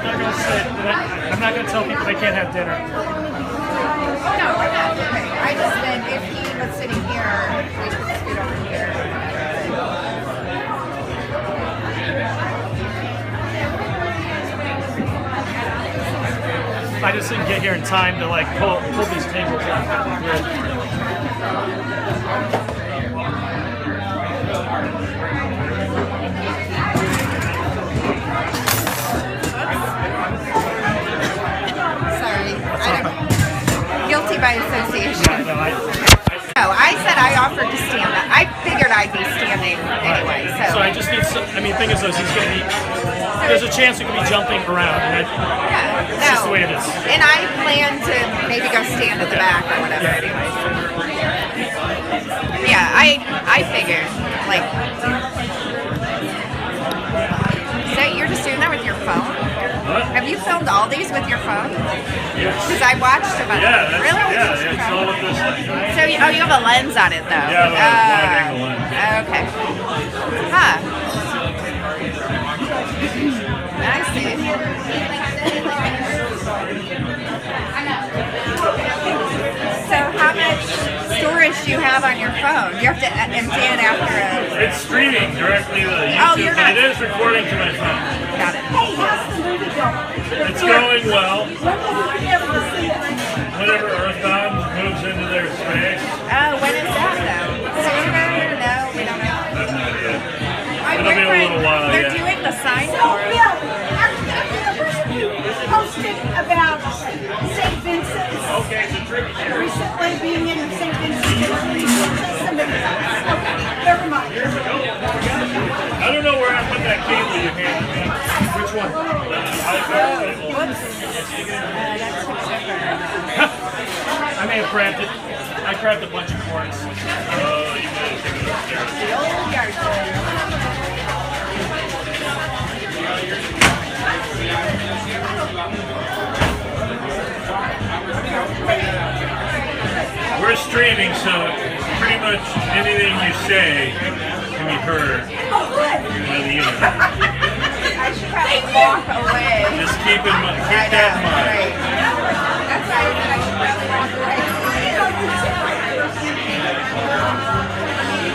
not going to sit. I'm not going to tell people they can't have dinner. No, we're not. Okay. I just meant if he was sitting here, we could scoot over here. I just didn't get here in time to like pull these tables out. Guilty by association. No, I said I offered to stand up. I figured I'd be standing anyway. So I just need some, I mean, the thing is, though, he's going to be, there's a chance he could be jumping around. And it's just the way it is. And I plan to maybe go stand at the back or whatever anyway. Yeah, I figured. Like, so you're just doing that with your phone? What? Have you filmed all these with your phone? Yes. Because I watched about it. Really? Yeah, it's all with this thing. So, you have a lens on it, though? Yeah, wide angle lens. Okay. Huh. I see. So, how much storage do you have on your phone? You have to empty it after a... It's streaming directly to YouTube. Oh, you're not... It is recording to my phone. Got it. Hey, how's the movie going? It's going well. When will we be able to see it? Whenever Earthbound moves into their space. Oh, when is that, though? Sooner? No, we don't know. My It'll be a boyfriend, little while, they're yeah. doing the sign So, for it. Bill, you posted about St. Vincent's recently being in St. Vincent's. Okay, never mind. I don't know where I put that cable you handed me. Which one? Whoops. I may have grabbed it. I grabbed a bunch of cords. Oh, you may have taken it upstairs. The old yard sale. We're streaming, so pretty much anything you say can be heard by the internet. I should probably walk away. Just keep that in mind. Right. That's why I said I should probably walk away.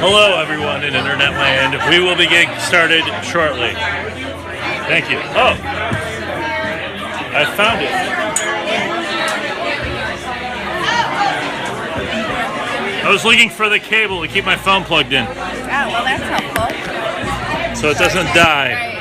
Hello, everyone in Internet Land. We will be getting started shortly. Thank you. Oh, I found it. I was looking for the cable to keep my phone plugged in. Oh, well, that's helpful. So it doesn't die. Right.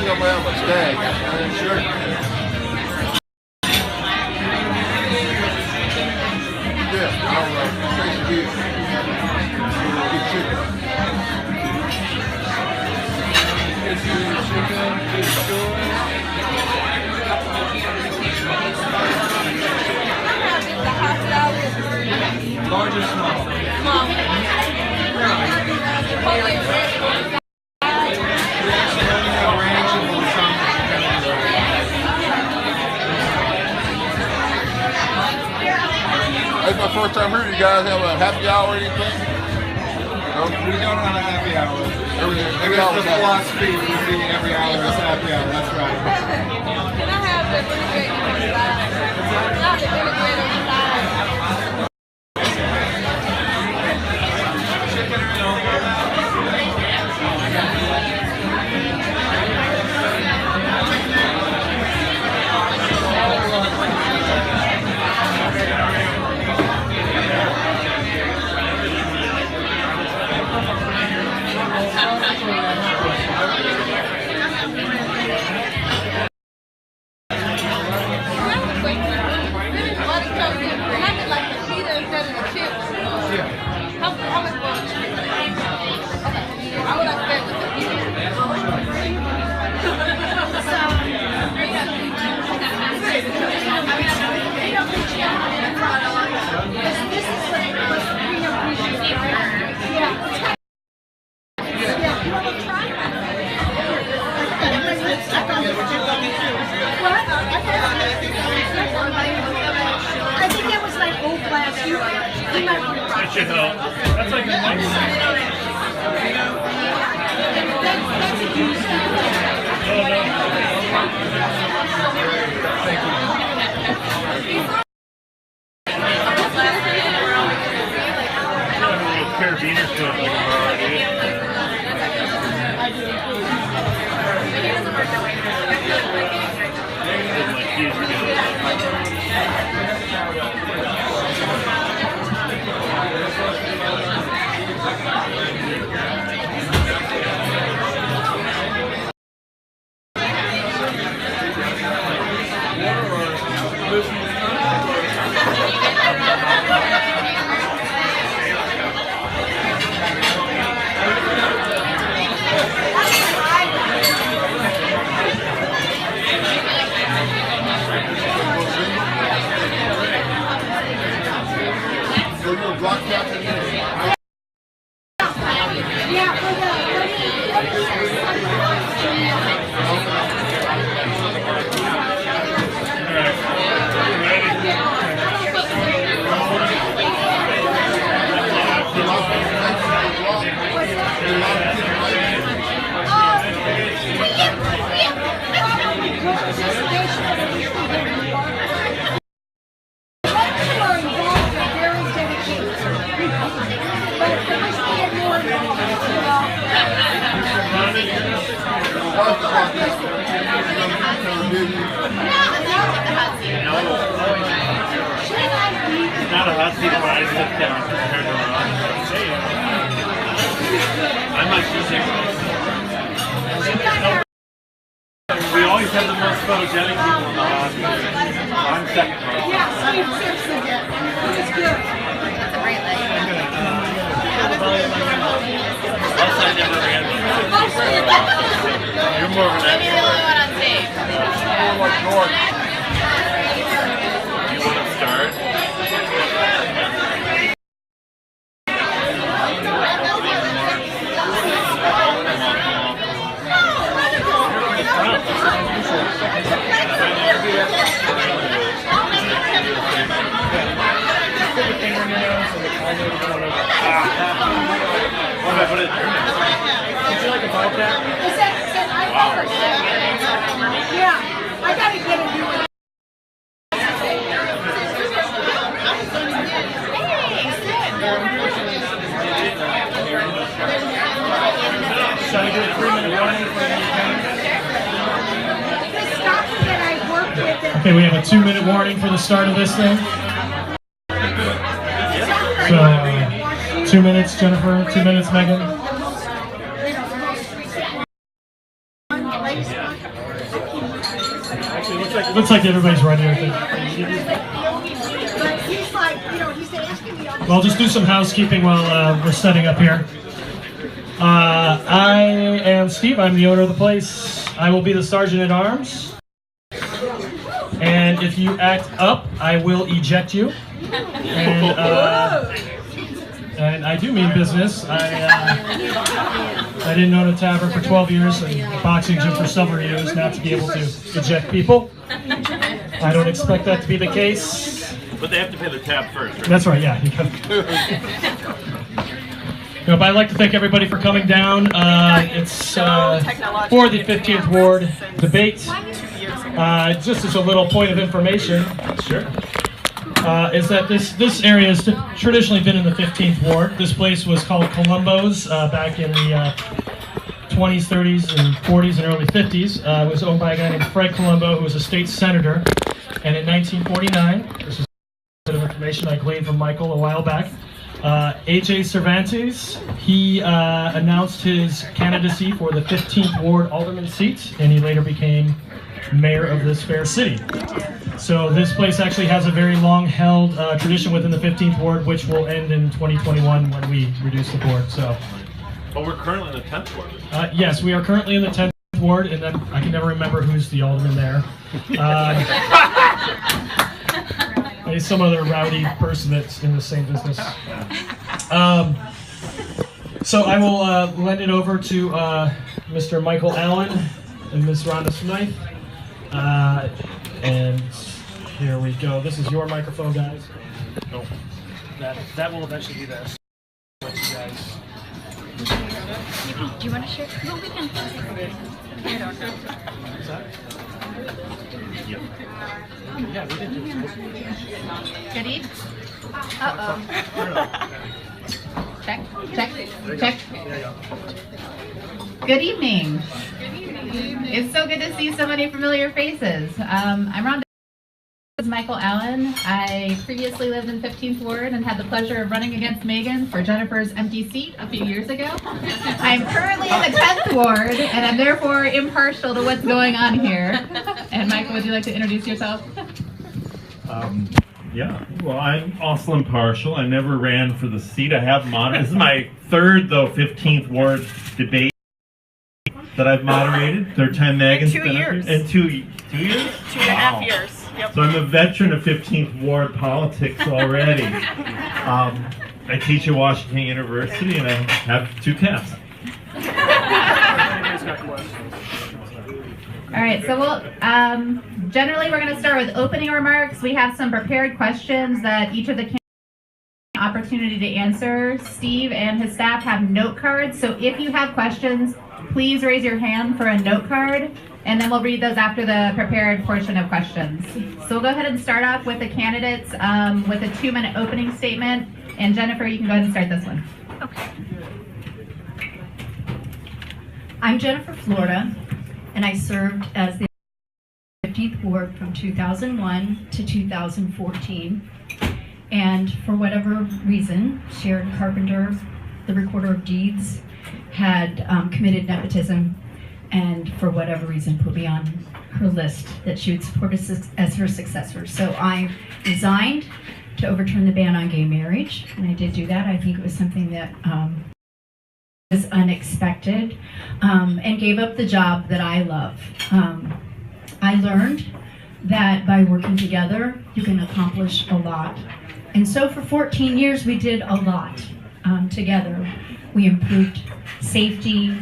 think I'm gonna have a stag. I ain't sure. Yeah, I'll taste it. Good chicken. Good chicken, good story. Large or small? Small. It's my first time here. You guys have a happy hour or anything? No? We don't have a happy hour. Every hour the philosophy would be every hour is happy hour. That's right. Can I have the vinaigrette on the side? Not the vinaigrette on the side. I think that was like old glass. That should help. That's like a nice That's a used carabiner stuff like tomorrow, dude. Like, Not a hot seat when I sit down compared to I might just take this. We always have the most photogenic people in the hospital. I'm second. Yeah, Steve Simpson did. It's good. That's a great light. You're more of an Maybe the only one on stage. You want to start? Would you like a ball cap? Yeah, I gotta get a new one. Shall I do a 3-minute warning for The stocking that I worked with. Okay, we have a 2-minute warning for the start of this thing. So, 2 minutes, Jennifer. 2 minutes, Megan. Looks like everybody's ready, I think. But he's like, he's asking me all Well, I'll just do some housekeeping while we're setting up here. I am Steve. I'm the owner of the place. I will be the sergeant at arms. And if you act up, I will eject you. And I do mean business. I didn't own a tavern for 12 years and a boxing gym for several years, not to be able to eject people. I don't expect that to be the case. But they have to pay the tab first, right? That's right, yeah. But I'd like to thank everybody for coming down. It's for the 15th Ward debate. Just as a little point of information, sure, is that this area has traditionally been in the 15th Ward. This place was called Columbo's back in the 20s, 30s, and 40s, and early 50s. It was owned by a guy named Fred Columbo, who was a state senator. And in 1949, this is a bit of information I gleaned from Michael a while back, A.J. Cervantes, he announced his candidacy for the 15th Ward alderman seat, and he later became mayor of this fair city. So this place actually has a very long-held tradition within the 15th Ward, which will end in 2021 when we reduce the board. So, but we're currently in the 10th Ward. Yes, we are currently in the 10th Ward, and then I can never remember who's the alderman there. Some other rowdy person that's in the same business. So I will lend it over to Mr. Michael Allen and Ms. Rhonda Smythe. And here we go. This is your microphone, guys. Nope. That will eventually be this. You guys. Do you want to share? No, we can. I don't know. Is that? Yeah, we did do it. Good evening. Uh-oh. Check. Good evening. It's so good to see so many familiar faces. I'm Rhonda. This is Michael Allen. I previously lived in 15th Ward and had the pleasure of running against Megan for Jennifer's empty seat a few years ago. I'm currently in the 10th Ward, and I'm therefore impartial to what's going on here. And Michael, would you like to introduce yourself? Yeah, well, I'm also impartial. I never ran for the seat. I have moderated. This is my third, though, 15th Ward debate that I've moderated. Third time Megan's been up here. In 2 years? 2.5 years. Yep. So I'm a veteran of 15th Ward politics already. I teach at Washington University, and I have 2 caps. All right, so we'll generally we're going to start with opening remarks. We have some prepared questions that each of the candidates have an opportunity to answer. Steve and his staff have note cards, so if you have questions, please raise your hand for a note card, and then we'll read those after the prepared portion of questions. So we'll go ahead and start off with the candidates with a 2-minute opening statement. And Jennifer, you can go ahead and start this one. Okay. I'm Jennifer Florida. and I served as the 15th Ward from 2001 to 2014. And for whatever reason, Sharon Carpenter, the recorder of deeds, had committed nepotism, and for whatever reason put me on her list that she would support as her successor. So I resigned to overturn the ban on gay marriage, and I did do that. I think it was something that was unexpected, and gave up the job that I love. I learned that by working together, you can accomplish a lot. And so for 14 years, we did a lot together. We improved safety.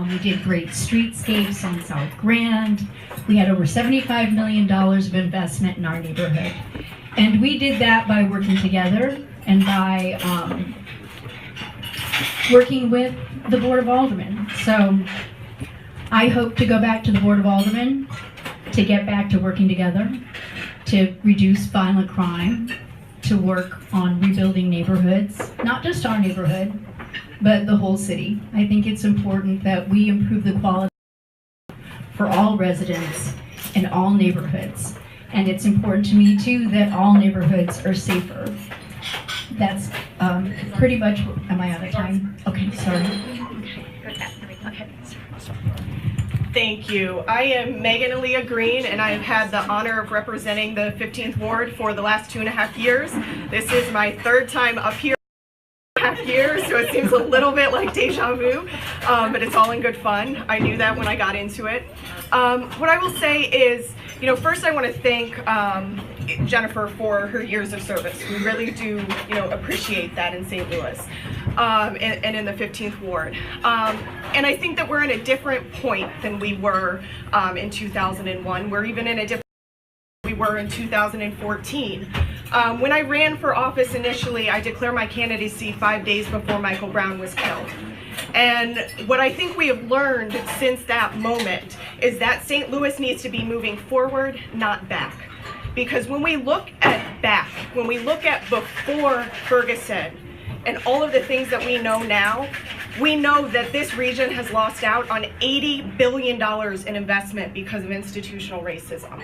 We did great streetscapes on South Grand. We had over $75 million of investment in our neighborhood. And we did that by working together and by working with the Board of Aldermen. So I hope to go back to the Board of Aldermen to get back to working together, to reduce violent crime, to work on rebuilding neighborhoods, not just our neighborhood, but the whole city. I think it's important that we improve the quality for all residents in all neighborhoods. And it's important to me too that all neighborhoods are safer. That's pretty much, am I out of time? Okay, sorry. Okay. Thank you. I am Megan-Ellyia Green, and I have had the honor of representing the 15th Ward for the last 2.5 years. This is my third time up here in 2.5 years, so it seems a little bit like deja vu, but it's all in good fun. I knew that when I got into it. What I will say is, first I want to thank Jennifer for her years of service. We really do, appreciate that in St. Louis and in the 15th Ward. And I think that we're in a different point than we were in 2001. We're even in a different point than we were in 2014. When I ran for office initially, I declared my candidacy 5 days before Michael Brown was killed. And what I think we have learned since that moment is that St. Louis needs to be moving forward, not back. Because when we look at back, when we look at before Ferguson and all of the things that we know now, we know that this region has lost out on $80 billion in investment because of institutional racism.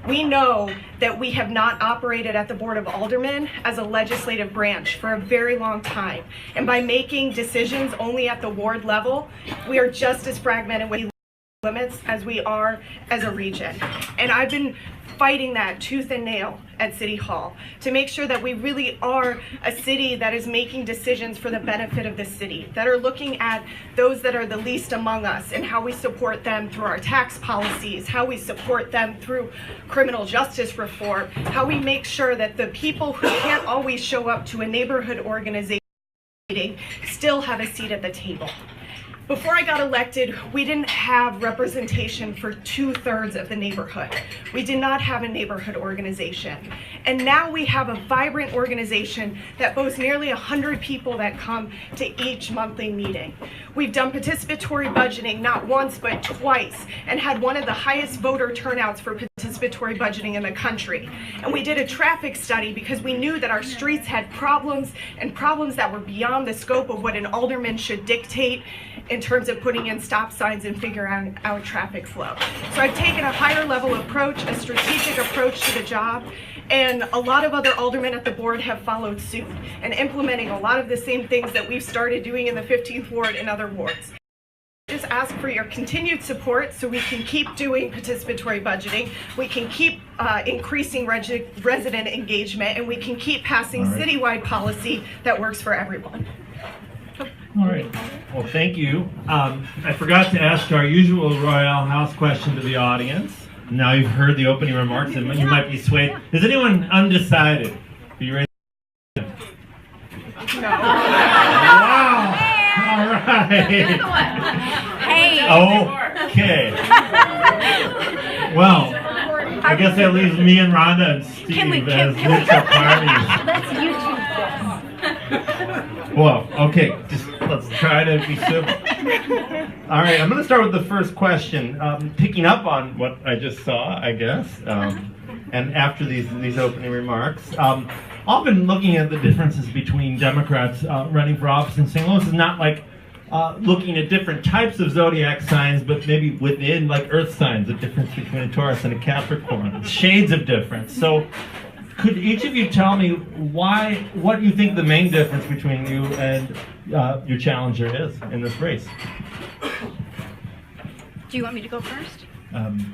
We know that we have not operated at the Board of Aldermen as a legislative branch for a very long time. And by making decisions only at the ward level, we are just as fragmented with limits as we are as a region. And I've been fighting that tooth and nail at City Hall to make sure that we really are a city that is making decisions for the benefit of the city, that are looking at those that are the least among us and how we support them through our tax policies, how we support them through criminal justice reform, how we make sure that the people who can't always show up to a neighborhood organization meeting still have a seat at the table. Before I got elected, we didn't have representation for 2/3 of the neighborhood. We did not have a neighborhood organization. And now we have a vibrant organization that boasts nearly 100 people that come to each monthly meeting. We've done participatory budgeting not once but twice and had one of the highest voter turnouts for participatory budgeting in the country. And we did a traffic study because we knew that our streets had problems, and problems that were beyond the scope of what an alderman should dictate in terms of putting in stop signs and figuring out traffic flow. So I've taken a higher level approach, a strategic approach to the job, and a lot of other aldermen at the board have followed suit and implementing a lot of the same things that we've started doing in the 15th Ward and other wards. Just ask for your continued support so we can keep doing participatory budgeting, we can keep increasing resident engagement, and we can keep passing citywide policy that works for everyone. All right. Well, thank you. I forgot to ask our usual Royale House question to the audience. Now you've heard the opening remarks and you might be swayed. Is anyone undecided? Are you ready? No. Wow. All right. Okay. Well, I guess that leaves me and Rhonda and Steve as neutral parties. Let's YouTube this. Well, okay, just let's try to be civil. All right, I'm going to start with the first question, picking up on what I just saw, I guess, and after these opening remarks. I've been looking at the differences between Democrats running for office in St. Louis. It's not like looking at different types of zodiac signs, but maybe within, like earth signs, the difference between a Taurus and a Capricorn, shades of difference. So could each of you tell me what you think the main difference between you and your challenger is in this race? Do you want me to go first?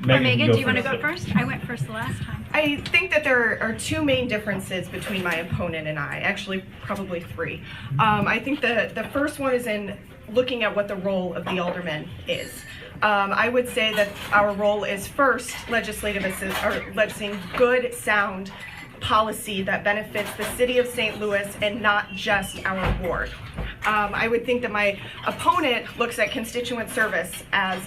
Megan, do you want to go first? I went first the last time. I think that there are two main differences between my opponent and I, actually probably three. I think the first one is in looking at what the role of the alderman is. I would say that our role is first legislating good, sound policy that benefits the city of St. Louis and not just our ward. I would think that my opponent looks at constituent service as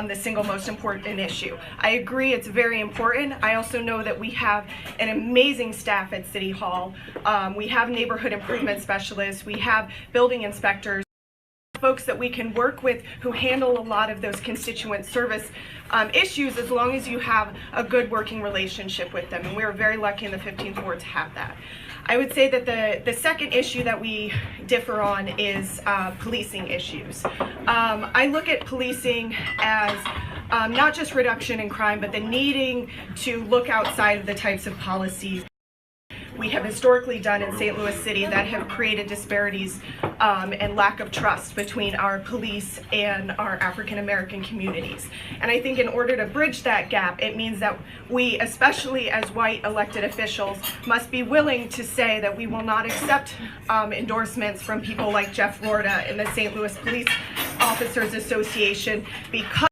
the single most important issue. I agree it's very important. I also know that we have an amazing staff at City Hall. We have neighborhood improvement specialists. We have building inspectors, folks that we can work with who handle a lot of those constituent service issues, as long as you have a good working relationship with them. And we're very lucky in the 15th Ward to have that. I would say that the second issue that we differ on is policing issues. I look at policing as not just reduction in crime, but the needing to look outside of the types of policies we have historically done in St. Louis City that have created disparities and lack of trust between our police and our African American communities. And I think in order to bridge that gap, it means that we, especially as white elected officials, must be willing to say that we will not accept endorsements from people like Jeff Florida and the St. Louis Police Officers Association, because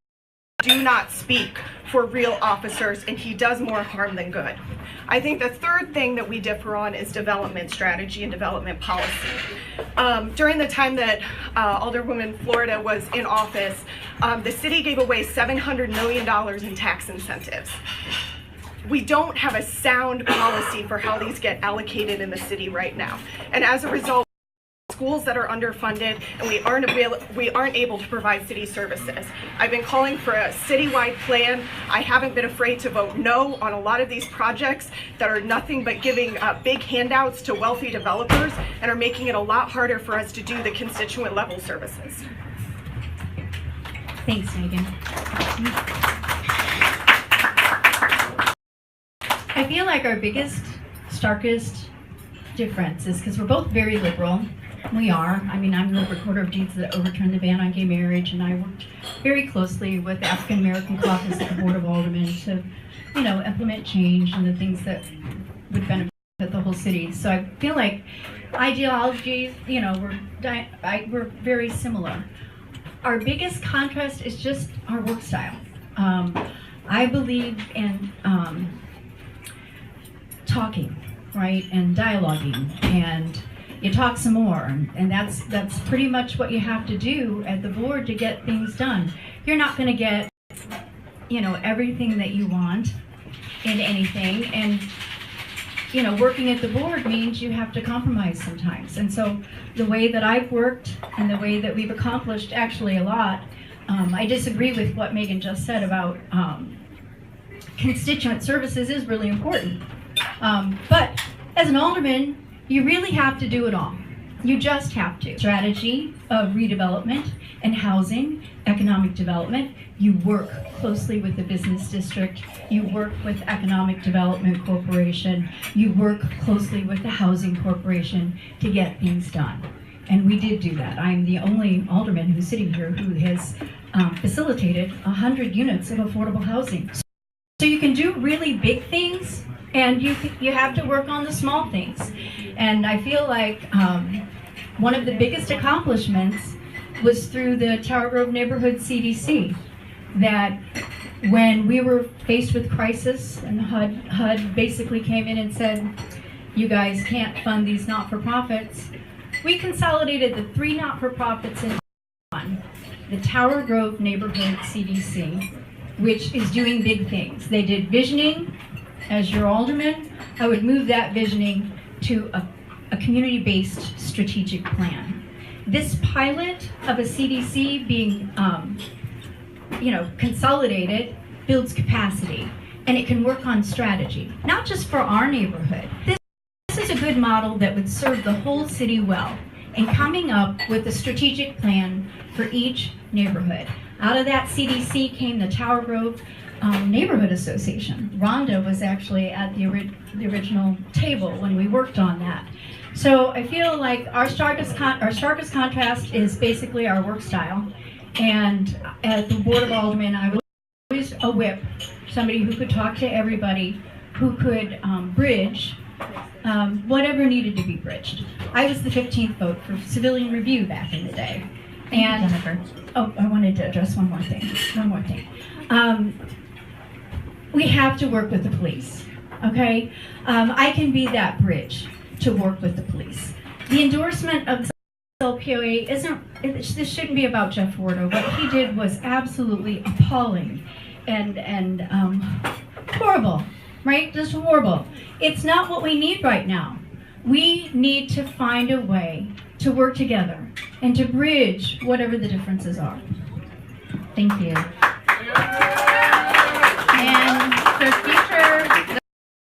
do not speak for real officers, and he does more harm than good. I think the third thing that we differ on is development strategy and development policy. During the time that Alderwoman Florida was in office, the city gave away $700 million in tax incentives. We don't have a sound policy for how these get allocated in the city right now. And as a result, schools that are underfunded, and we aren't able to provide city services. I've been calling for a citywide plan. I haven't been afraid to vote no on a lot of these projects that are nothing but giving big handouts to wealthy developers and are making it a lot harder for us to do the constituent level services. Thanks, Megan. I feel like our biggest, starkest difference is because we're both very liberal. We are. I mean, I'm the recorder of deeds that overturned the ban on gay marriage, and I worked very closely with the African American caucus of the Board of Aldermen to, implement change and the things that would benefit the whole city. So I feel like ideologies, we're very similar. Our biggest contrast is just our work style. I believe in talking, right, and dialoguing, and you talk some more, and that's pretty much what you have to do at the board to get things done. You're not going to get, everything that you want in anything, and working at the board means you have to compromise sometimes. And so the way that I've worked and the way that we've accomplished actually a lot, I disagree with what Megan just said about constituent services is really important. But as an alderman, you really have to do it all. You just have to. Strategy of redevelopment and housing, economic development. You work closely with the business district. You work with Economic Development Corporation. You work closely with the Housing Corporation to get things done. And we did do that. I'm the only alderman who's sitting here who has facilitated 100 units of affordable housing. So you can do really big things, and you have to work on the small things. And I feel like one of the biggest accomplishments was through the Tower Grove Neighborhood CDC, that when we were faced with crisis and HUD basically came in and said, you guys can't fund these not-for-profits, we consolidated the 3 not-for-profits into one, the Tower Grove Neighborhood CDC, which is doing big things. They did visioning. As your alderman, I would move that visioning to a community-based strategic plan. This pilot of a CDC being, consolidated builds capacity, and it can work on strategy, not just for our neighborhood. This is a good model that would serve the whole city well, and coming up with a strategic plan for each neighborhood. Out of that CDC came the Tower Grove Neighborhood Association. Rhonda was actually at the original table when we worked on that. So I feel like our starkest contrast is basically our work style. And at the Board of Aldermen, I was always a whip, somebody who could talk to everybody, who could bridge whatever needed to be bridged. I was the 15th vote for civilian review back in the day. And Jennifer. Oh, I wanted to address one more thing. We have to work with the police, okay? I can be that bridge to work with the police. The endorsement of LPOA this shouldn't be about Jeff Wardo. What he did was absolutely appalling and horrible, right? Just horrible. It's not what we need right now. We need to find a way to work together and to bridge whatever the differences are. Thank you. And for future,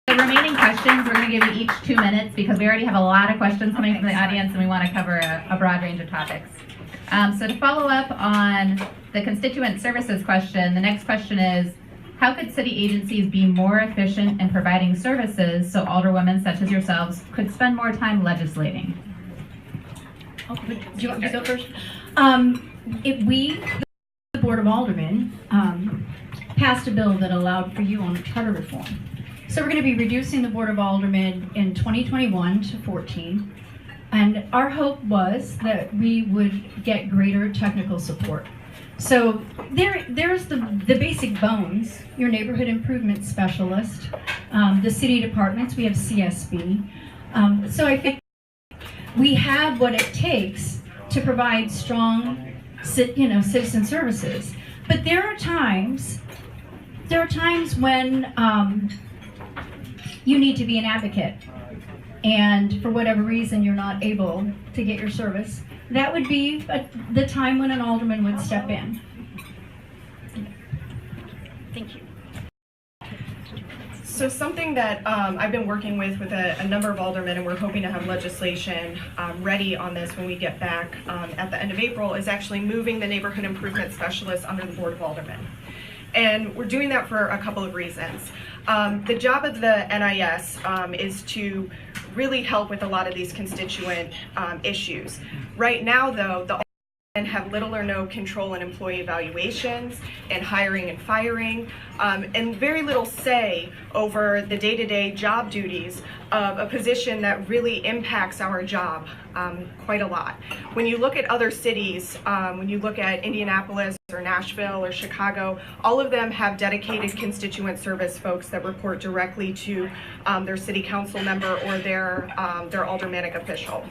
the remaining questions, we're going to give you each 2 minutes because we already have a lot of questions coming from the audience and we want to cover a broad range of topics. So to follow up on the constituent services question, the next question is, how could city agencies be more efficient in providing services so alderwomen such as yourselves could spend more time legislating? Oh, do you want me to go first? We, the Board of Aldermen, passed a bill that allowed for you on charter reform. So we're going to be reducing the Board of Aldermen in 2021 to 14. And our hope was that we would get greater technical support. So there's the basic bones, your neighborhood improvement specialist, the city departments, we have CSB. So I think we have what it takes to provide strong, citizen services. But there are times when you need to be an advocate, and for whatever reason you're not able to get your service. That would be the time when an alderman would step in. Thank you. So something that I've been working with a number of aldermen, and we're hoping to have legislation ready on this when we get back at the end of April, is actually moving the neighborhood improvement specialists under the Board of Aldermen. And we're doing that for a couple of reasons. The job of the NIS is to really help with a lot of these constituent issues. Right now, though, the aldermen have little or no control in employee evaluations and hiring and firing, and very little say over the day-to-day job duties of a position that really impacts our job quite a lot. When you look at other cities, when you look at Indianapolis or Nashville or Chicago, all of them have dedicated constituent service folks that report directly to their city council member or their aldermanic official.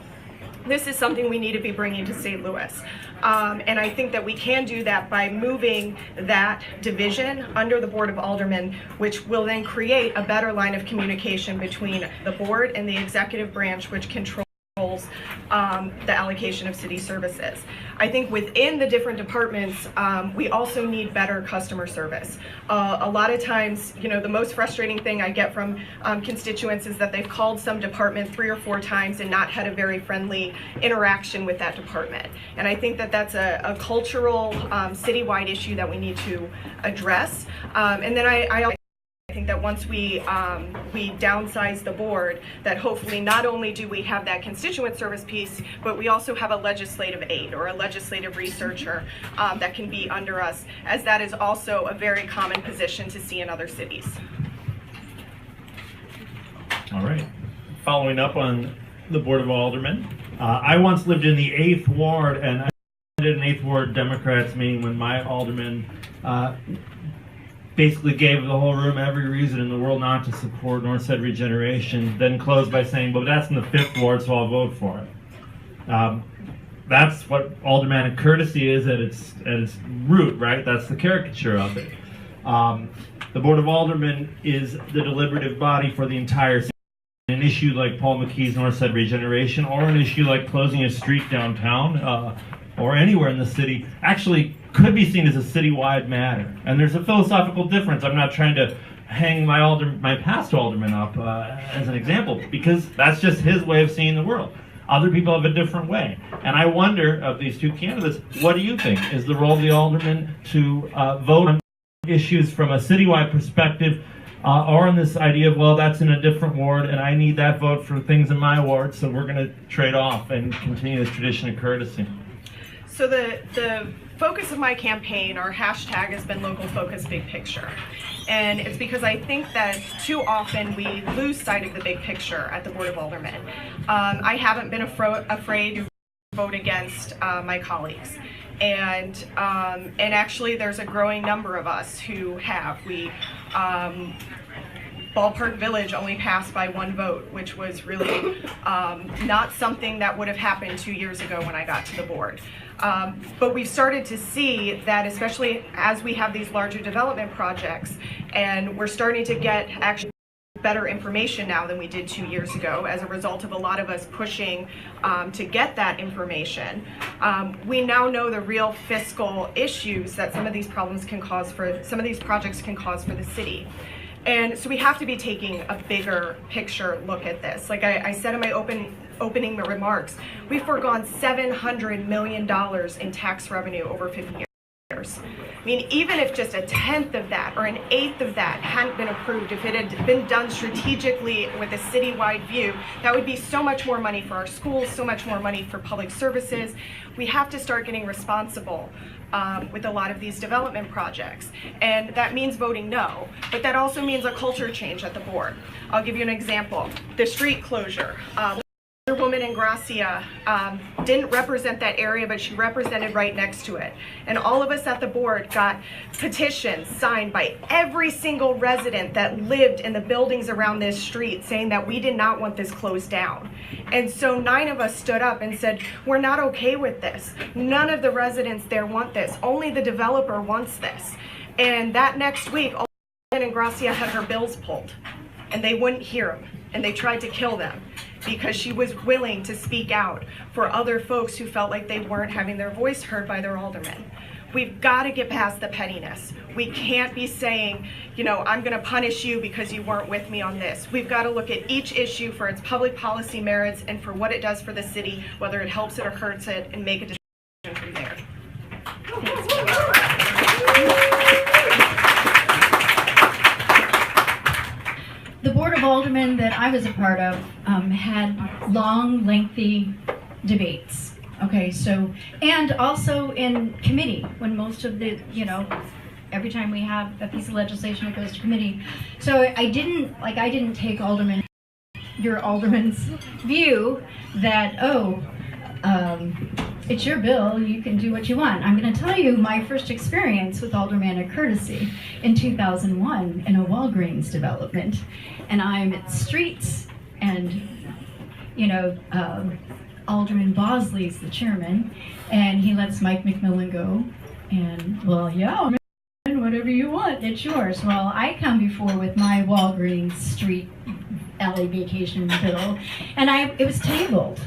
This is something we need to be bringing to St. Louis. And I think that we can do that by moving that division under the Board of Aldermen, which will then create a better line of communication between the board and the executive branch, which controls the allocation of city services. I think within the different departments, we also need better customer service. A lot of times, the most frustrating thing I get from constituents is that they've called some department 3 or 4 times and not had a very friendly interaction with that department. And I think that that's a cultural, citywide issue that we need to address. And then I think that once we downsize the board, that hopefully not only do we have that constituent service piece, but we also have a legislative aide or a legislative researcher that can be under us, as that is also a very common position to see in other cities. All right. Following up on the Board of Aldermen, I once lived in the 8th Ward, and I attended an 8th Ward Democrats meeting when my alderman basically gave the whole room every reason in the world not to support North Side regeneration, then closed by saying, but that's in the 5th Ward, so I'll vote for it. That's what aldermanic courtesy is at its root, right? That's the caricature of it. The Board of Aldermen is the deliberative body for the entire city. An issue like Paul McKee's North Side regeneration, or an issue like closing a street downtown, or anywhere in the city, actually could be seen as a citywide matter. And there's a philosophical difference. I'm not trying to hang my past alderman up as an example, because that's just his way of seeing the world. Other people have a different way. And I wonder, of these two candidates, what do you think is the role of the alderman to vote on issues from a citywide perspective, or on this idea of, well, that's in a different ward and I need that vote for things in my ward, so we're going to trade off and continue this tradition of courtesy? So the focus of my campaign, our hashtag, has been local focus big picture. And it's because I think that too often we lose sight of the big picture at the Board of Aldermen. I haven't been afraid to vote against my colleagues. And actually there's a growing number of us who have. Ballpark Village only passed by one vote, which was really not something that would have happened 2 years ago when I got to the board. But we've started to see that, especially as we have these larger development projects, and we're starting to get actually better information now than we did 2 years ago as a result of a lot of us pushing to get that information. We now know the real fiscal issues that some of these problems can cause for, some of these projects can cause for the city. And so we have to be taking a bigger picture look at this. Like I said in my opening remarks, we've foregone $700 million in tax revenue over 50 years. I mean, even if just a 10th of that or an 1/8 of that hadn't been approved, if it had been done strategically with a citywide view, that would be so much more money for our schools, so much more money for public services. We have to start getting responsible with a lot of these development projects. And that means voting no, but that also means a culture change at the board. I'll give you an example. The street closure. Alderwoman Gracia didn't represent that area, but she represented right next to it. And all of us at the board got petitions signed by every single resident that lived in the buildings around this street saying that we did not want this closed down. And so 9 of us stood up and said, we're not okay with this. None of the residents there want this. Only the developer wants this. And that next week, Alderwoman Gracia had her bills pulled, and they wouldn't hear them, and they tried to kill them, because she was willing to speak out for other folks who felt like they weren't having their voice heard by their aldermen. We've got to get past the pettiness. We can't be saying, you know, I'm going to punish you because you weren't with me on this. We've got to look at each issue for its public policy merits and for what it does for the city, whether it helps it or hurts it, and make a decision from there. The Board of Aldermen that I was a part of had long, lengthy debates. Okay, so, and also in committee, when most of the, you know, every time we have a piece of legislation, it goes to committee. So I didn't take your alderman's view that, it's your bill, you can do what you want. I'm going to tell you my first experience with aldermanic courtesy in 2001 in a Walgreens development. And I'm at Streets, and, you know, Alderman Bosley's the chairman, and he lets Mike McMillan go. And, well, yeah, whatever you want, it's yours. Well, I come before with my Walgreens Street LA vacation bill, and it was tabled.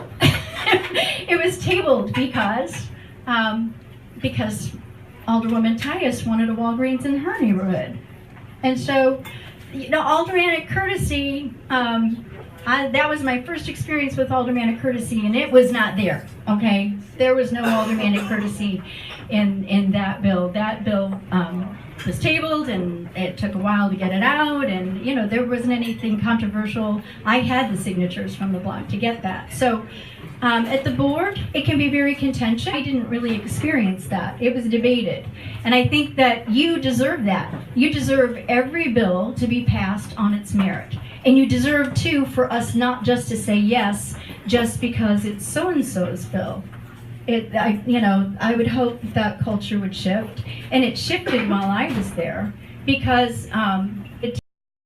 It was tabled because Alderwoman Tyus wanted a Walgreens in her neighborhood. And so, you know, aldermanic courtesy, that was my first experience with aldermanic courtesy, and it was not there, okay? There was no aldermanic courtesy in that bill. That bill was tabled, and it took a while to get it out, and, you know, there wasn't anything controversial. I had the signatures from the block to get that. So at the board, it can be very contentious. I didn't really experience that. It was debated. And I think that you deserve that. You deserve every bill to be passed on its merit. And you deserve, too, for us not just to say yes just because it's so-and-so's bill. I would hope that culture would shift. And it shifted while I was there, because it's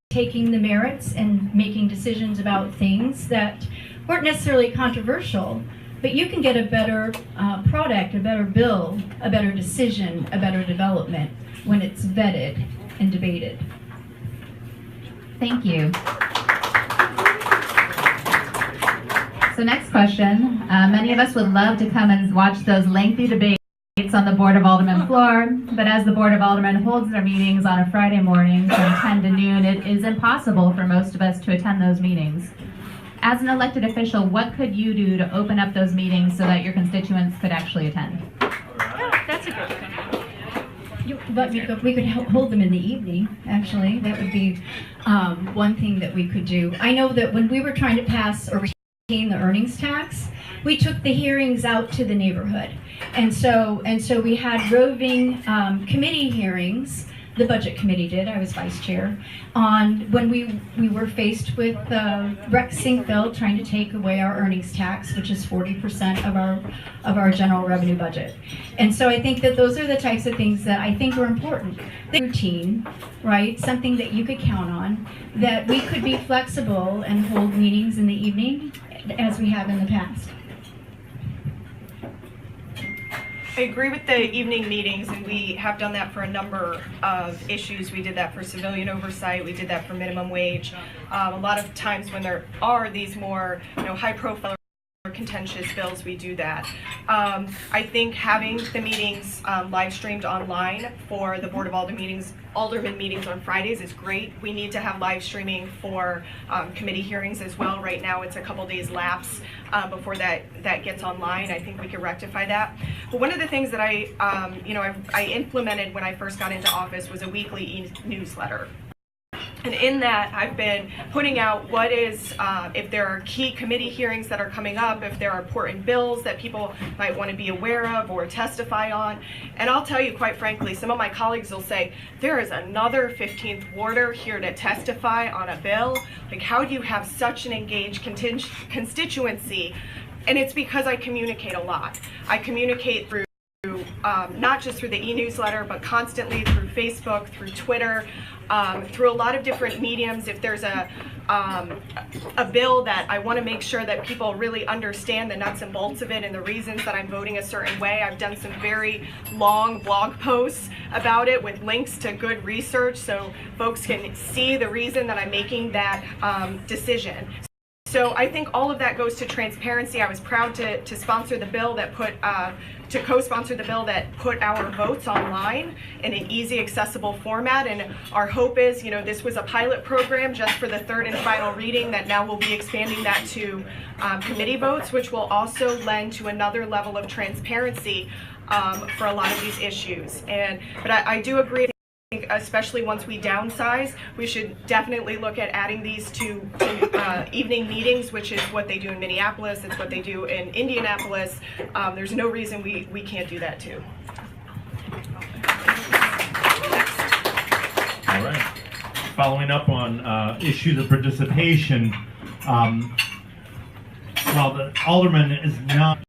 taking the merits and making decisions about things that weren't necessarily controversial, but you can get a better product, a better bill, a better decision, a better development when it's vetted and debated. Thank you. So next question. Many of us would love to come and watch those lengthy debates on the Board of Aldermen floor, but as the Board of Aldermen holds their meetings on a Friday morning from 10 to noon, it is impossible for most of us to attend those meetings. As an elected official, what could you do to open up those meetings so that your constituents could actually attend? Yeah, that's a good one. But we could hold them in the evening, actually. That would be one thing that we could do. I know that when we were trying to pass or retain the earnings tax, we took the hearings out to the neighborhood. And so we had roving committee hearings. The budget committee did, I was vice chair, on when we were faced with Rex Sink bill trying to take away our earnings tax, which is 40% of our general revenue budget. And so I think that those are the types of things that I think are important. The routine, right, something that you could count on, that we could be flexible and hold meetings in the evening as we have in the past. I agree with the evening meetings, and we have done that for a number of issues. We did that for civilian oversight. We did that for minimum wage. A lot of times when there are these more, high-profile or contentious bills, we do that. I think having the meetings live streamed online for the Board of Alderman meetings on Fridays is great. We need to have live streaming for committee hearings as well. Right now it's a couple days lapse before that gets online. I think we could rectify that. But one of the things that I implemented when I first got into office was a weekly newsletter. And in that, I've been putting out what is, if there are key committee hearings that are coming up, if there are important bills that people might want to be aware of or testify on. And I'll tell you, quite frankly, some of my colleagues will say, there is another 15th Warder here to testify on a bill. Like, how do you have such an engaged constituency? And it's because I communicate a lot. I communicate through not just through the e-newsletter, but constantly through Facebook, through Twitter, through a lot of different mediums. If there's a bill that I want to make sure that people really understand the nuts and bolts of it and the reasons that I'm voting a certain way, I've done some very long blog posts about it with links to good research so folks can see the reason that I'm making that decision. So I think all of that goes to transparency. I was proud to sponsor the bill that to co-sponsor the bill that put our votes online in an easy, accessible format. And our hope is, this was a pilot program just for the third and final reading, that now we'll be expanding that to committee votes, which will also lend to another level of transparency for a lot of these issues. But I do agree. Especially once we downsize, we should definitely look at adding these to evening meetings, which is what they do in Minneapolis. It's what they do in Indianapolis. There's no reason we can't do that too. All right. Following up on issues of participation, while the alderman is not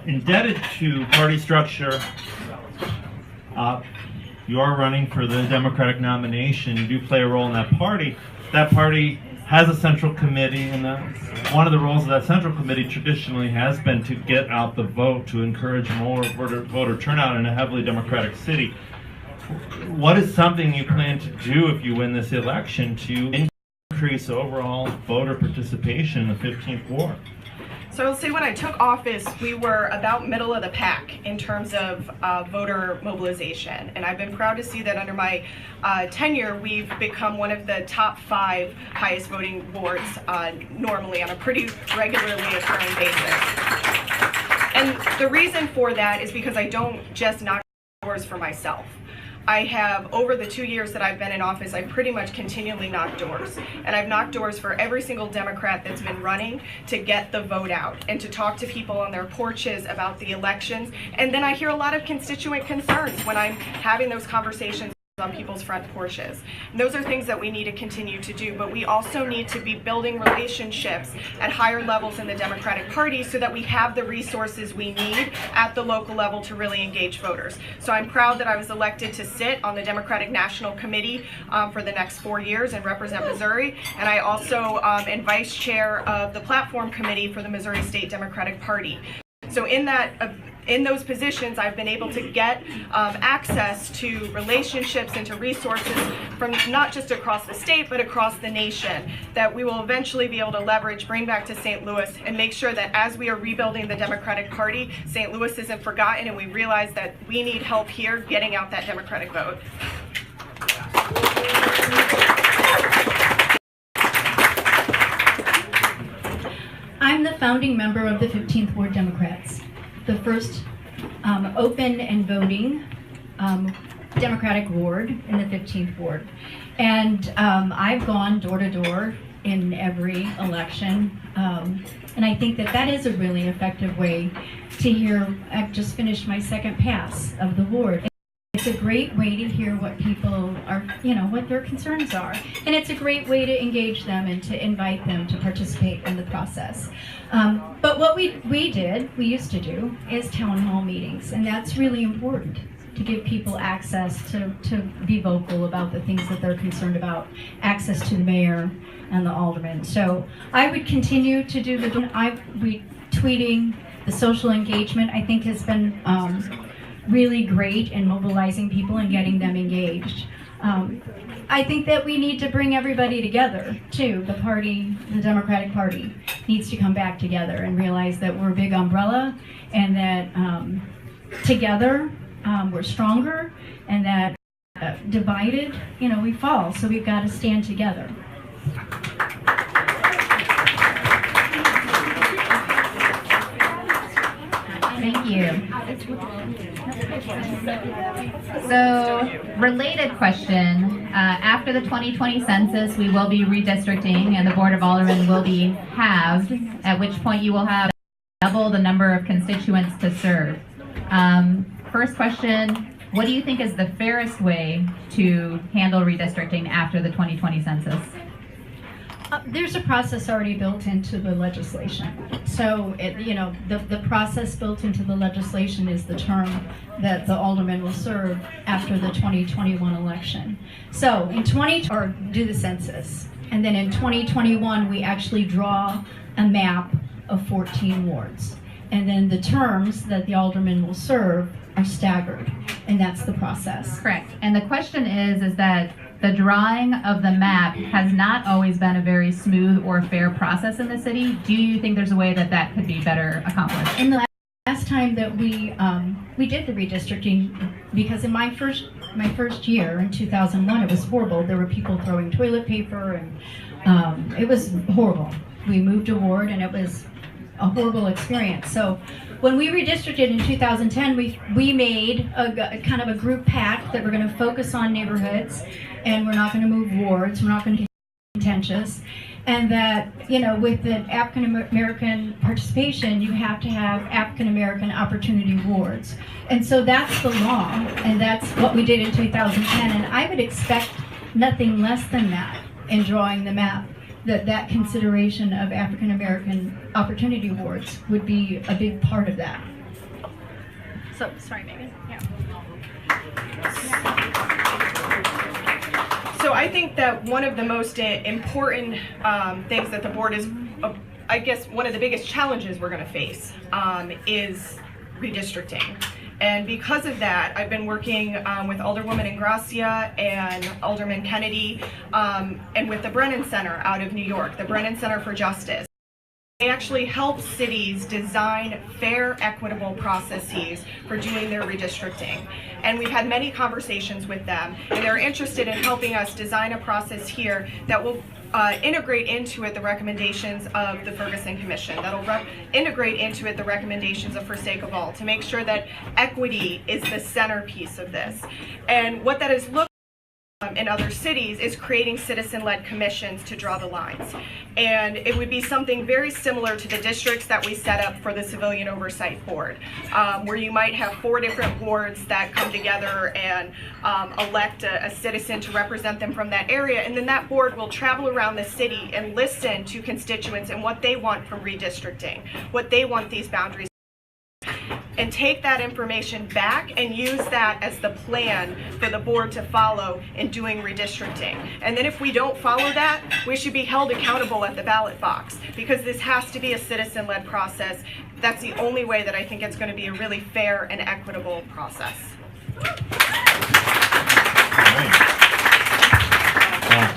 indebted to party structure, you are running for the Democratic nomination. You do play a role in that party. That party has a central committee, and one of the roles of that central committee traditionally has been to get out the vote, to encourage more voter turnout in a heavily Democratic city. What is something you plan to do if you win this election to increase overall voter participation in the 15th Ward? So I'll say when I took office, we were about middle of the pack in terms of voter mobilization. And I've been proud to see that under my tenure, we've become one of the top 5 highest voting wards normally on a pretty regularly occurring basis. And the reason for that is because I don't just knock doors for myself. I have, over the 2 years that I've been in office, I've pretty much continually knocked doors. And I've knocked doors for every single Democrat that's been running to get the vote out and to talk to people on their porches about the elections. And then I hear a lot of constituent concerns when I'm having those conversations on people's front porches. And those are things that we need to continue to do, but we also need to be building relationships at higher levels in the Democratic Party so that we have the resources we need at the local level to really engage voters. So I'm proud that I was elected to sit on the Democratic National Committee for the next 4 years and represent Missouri. And I also am vice chair of the Platform Committee for the Missouri State Democratic Party. So in those positions, I've been able to get access to relationships and to resources from not just across the state, but across the nation that we will eventually be able to leverage, bring back to St. Louis, and make sure that as we are rebuilding the Democratic Party, St. Louis isn't forgotten, and we realize that we need help here getting out that Democratic vote. founding member of the 15th Ward Democrats, the first open and voting Democratic ward in the 15th Ward. And I've gone door to door in every election. And I think that that is a really effective way to hear. I've just finished my second pass of the ward. It's a great way to hear what people are, what their concerns are. And it's a great way to engage them and to invite them to participate in the process. But what we used to do is town hall meetings, and that's really important to give people access to be vocal about the things that they're concerned about, access to the mayor and the alderman. So I would continue to do tweeting. The social engagement, I think, has been really great in mobilizing people and getting them engaged. I think that we need to bring everybody together too. The Democratic Party needs to come back together and realize that we're a big umbrella, and that together we're stronger, and that divided, we fall. So we've got to stand together. Thank you. So, related question. After the 2020 census, we will be redistricting, and the Board of Aldermen will be halved, at which point you will have double the number of constituents to serve. First question, what do you think is the fairest way to handle redistricting after the 2020 census? There's a process already built into the legislation. So, the process built into the legislation is the term that the alderman will serve after the 2021 election. So, do the census. And then in 2021, we actually draw a map of 14 wards. And then the terms that the alderman will serve are staggered. And that's the process. Correct. And the question is that the drawing of the map has not always been a very smooth or fair process in the city. Do you think there's a way that could be better accomplished? In the last time that we did the redistricting, because in my first year in 2001, it was horrible. There were people throwing toilet paper, and it was horrible. We moved a ward, and it was a horrible experience. So when we redistricted in 2010, we made a kind of a group pact that we're going to focus on neighborhoods, and we're not going to move wards, we're not going to be contentious, and that, with the African American participation, you have to have African American opportunity wards. And so that's the law, and that's what we did in 2010, and I would expect nothing less than that in drawing the map, that consideration of African American opportunity wards would be a big part of that. So, sorry, Megan. Yeah. So I think that one of the most important things that the board is, I guess one of the biggest challenges we're going to face is redistricting. And because of that, I've been working with Alderwoman Ingracia and Alderman Kennedy and with the Brennan Center out of New York, the Brennan Center for Justice. They actually help cities design fair, equitable processes for doing their redistricting. And we've had many conversations with them, and they're interested in helping us design a process here that will integrate into it the recommendations of the Ferguson Commission, that'll integrate into it the recommendations of For Sake of All, to make sure that equity is the centerpiece of this. And what that has looked in other cities is creating citizen-led commissions to draw the lines. And it would be something very similar to the districts that we set up for the Civilian Oversight Board, where you might have 4 different wards that come together and elect a citizen to represent them from that area, and then that board will travel around the city and listen to constituents and what they want from redistricting, what they want these boundaries, and take that information back and use that as the plan for the board to follow in doing redistricting. And then if we don't follow that, we should be held accountable at the ballot box, because this has to be a citizen-led process. That's the only way that I think it's going to be a really fair and equitable process.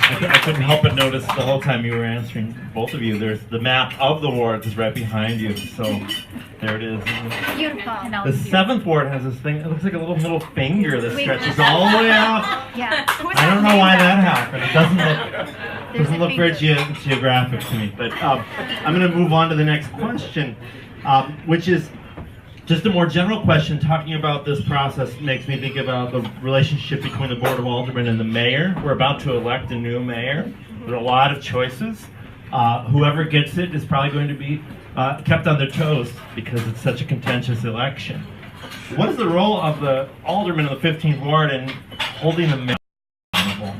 I couldn't help but notice the whole time you were answering, both of you, there's the map of the wards is right behind you, so there it is. Beautiful. The 7th ward has this thing, it looks like a little middle finger that stretches all the way out. Yeah. I don't know why that happened. It doesn't look Doesn't look very geographic to me, but I'm going to move on to the next question, which is just a more general question. Talking about this process makes me think about the relationship between the Board of Aldermen and the mayor. We're about to elect a new mayor. There are a lot of choices. Whoever gets it is probably going to be kept on their toes because it's such a contentious election. What is the role of the alderman of the 15th Ward in holding the mayor accountable?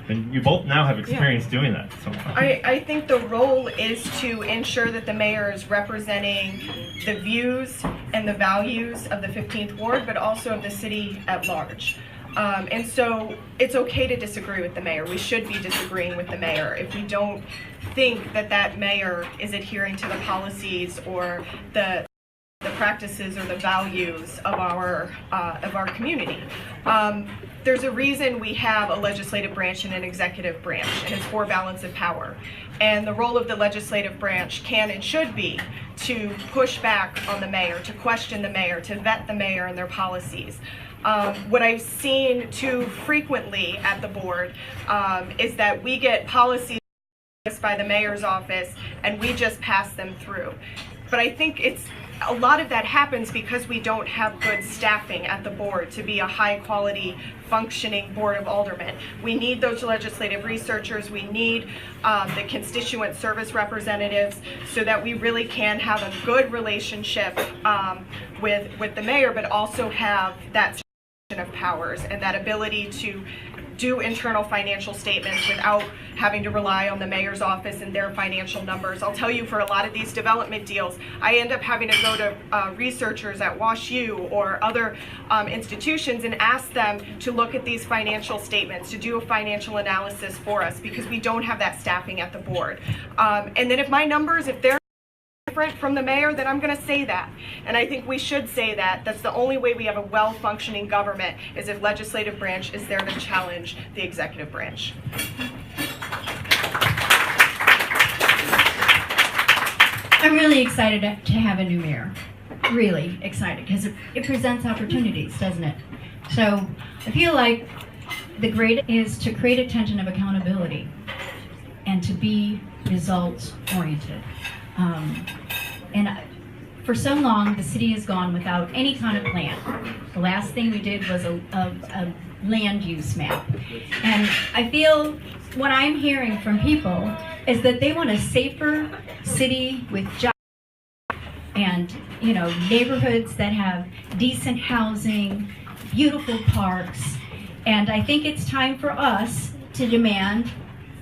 And you both now have experience doing that. So I think the role is to ensure that the mayor is representing the views and the values of the 15th Ward, but also of the city at large. And so it's okay to disagree with the mayor. We should be disagreeing with the mayor if we don't think that that mayor is adhering to the policies or the practices or the values of our community. There's a reason we have a legislative branch and an executive branch, and it's for balance of power. And the role of the legislative branch can and should be to push back on the mayor, to question the mayor, to vet the mayor and their policies. What I've seen too frequently at the board is that we get policies by the mayor's office and we just pass them through. But I think a lot of that happens because we don't have good staffing at the board to be a high quality functioning board of aldermen. We need those legislative researchers, we need the constituent service representatives so that we really can have a good relationship with the mayor, but also have that of powers and that ability to do internal financial statements without having to rely on the mayor's office and their financial numbers. I'll tell you, for a lot of these development deals, I end up having to go to researchers at WashU or other institutions and ask them to look at these financial statements, to do a financial analysis for us, because we don't have that staffing at the board. And then if my numbers, if they're different from the mayor, then I'm going to say that. And I think we should say that. That's the only way we have a well-functioning government, is if legislative branch is there to challenge the executive branch. I'm really excited to have a new mayor. Really excited, because it presents opportunities, doesn't it? So I feel like the great is to create a tension of accountability and to be results oriented. For so long, the city has gone without any kind of plan. The last thing we did was a land use map. And I feel what I'm hearing from people is that they want a safer city with jobs and, neighborhoods that have decent housing, beautiful parks. And I think it's time for us to demand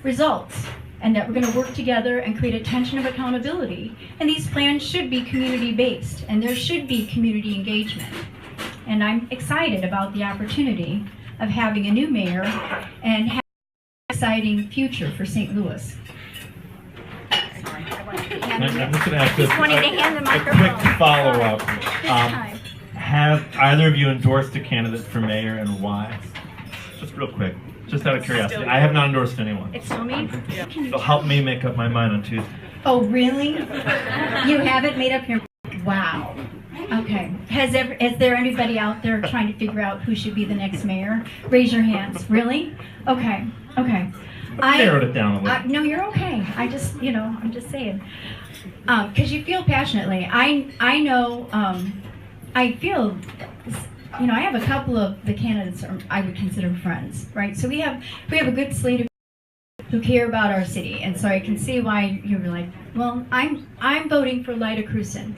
results, and that we're going to work together and create a tension of accountability. And these plans should be community-based, and there should be community engagement. And I'm excited about the opportunity of having a new mayor and having an exciting future for St. Louis. I'm just going to ask a quick follow-up. Have either of you endorsed a candidate for mayor, and why? Just real quick. Just out of curiosity. I have not endorsed anyone. It's still me? So help me make up my mind on Tuesday. Oh, really? You haven't made up your... Wow. Okay. Is there anybody out there trying to figure out who should be the next mayor? Raise your hands. Really? Okay. Okay. I narrowed it down a little. No, you're okay. I just, I'm just saying. Because you feel passionately. I know, I feel... I have a couple of the candidates I would consider friends, right? So we have a good slate of people who care about our city, and so I can see why you're like, well, I'm voting for Lyda Cruzen.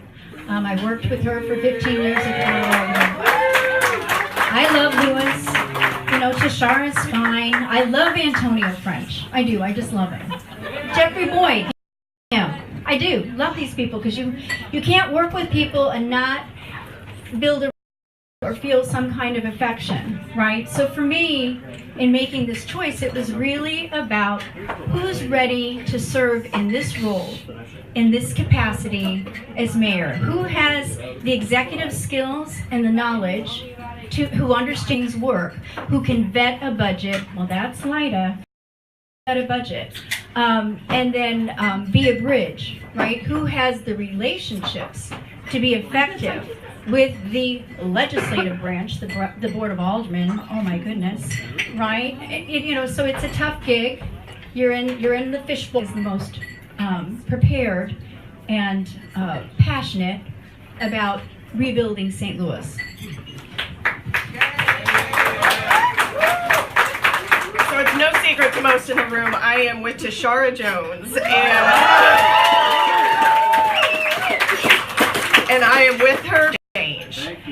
I worked with her for 15 years at I love Lewis. Tashar is fine. I love Antonio French. I do. I just love him. Jeffrey Boyd. Yeah, I do love these people, because you can't work with people and not build a or feel some kind of affection, right? So for me, in making this choice, it was really about who's ready to serve in this role, in this capacity as mayor. Who has the executive skills and the knowledge who understands work, who can vet a budget. Well, that's Lyda. Vet a budget. And then be a bridge, right? Who has the relationships to be effective with the legislative branch, the Board of Aldermen. Oh my goodness, right? So it's a tough gig, you're in the fishbowl is the most prepared and passionate about rebuilding St. Louis. So it's no secret to most in the room, I am with Tashara Jones, and I am with her.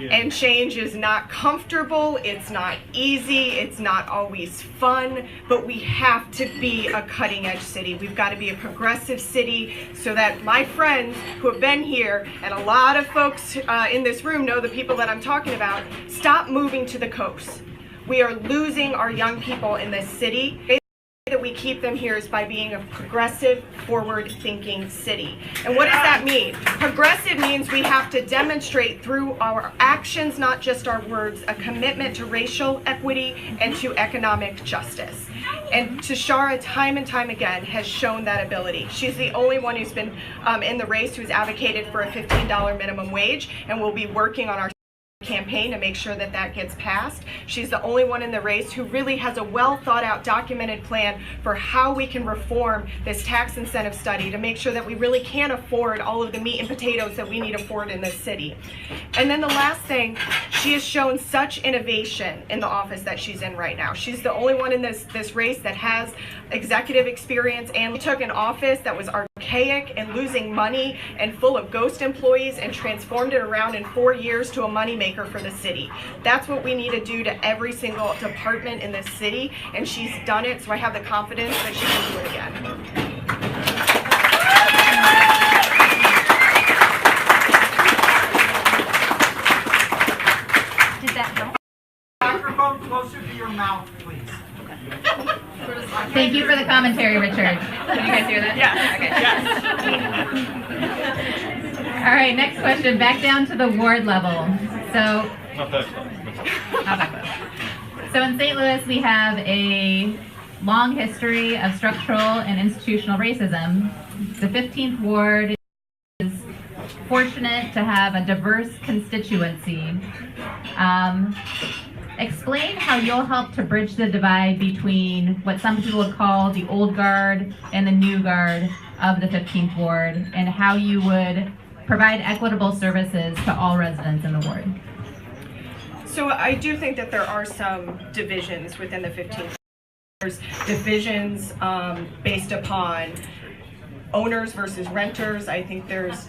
And change is not comfortable, it's not easy, it's not always fun, but we have to be a cutting edge city. We've got to be a progressive city so that my friends who have been here, and a lot of folks in this room know the people that I'm talking about, stop moving to the coast. We are losing our young people in this city. That we keep them here is by being a progressive, forward-thinking city. And what does that mean? Progressive means we have to demonstrate through our actions, not just our words, a commitment to racial equity and to economic justice. And Tashara, time and time again, has shown that ability. She's the only one who's been in the race who's advocated for a $15 minimum wage, and will be working on our campaign to make sure that that gets passed. She's the only one in the race who really has a well thought out, documented plan for how we can reform this tax incentive study to make sure that we really can afford all of the meat and potatoes that we need to afford in this city. And then the last thing, she has shown such innovation in the office that she's in right now. She's the only one in this race that has executive experience, and took an office that was archaic and losing money and full of ghost employees and transformed it around in 4 years to a moneymaker for the city. That's what we need to do to every single department in this city, and she's done it, so I have the confidence that she can do it again. Did that help? Microphone closer to your mouth, please. Thank you for the commentary, Richard. Can you guys hear that? Yes. Okay. Yes. All right, next question. Back down to the ward level. So, Not that close. So in St. Louis, we have a long history of structural and institutional racism. The 15th Ward is fortunate to have a diverse constituency. Explain how you'll help to bridge the divide between what some people would call the old guard and the new guard of the 15th Ward, and how you would provide equitable services to all residents in the ward. So I do think that there are some divisions within the 15th. There's divisions based upon owners versus renters. I think there's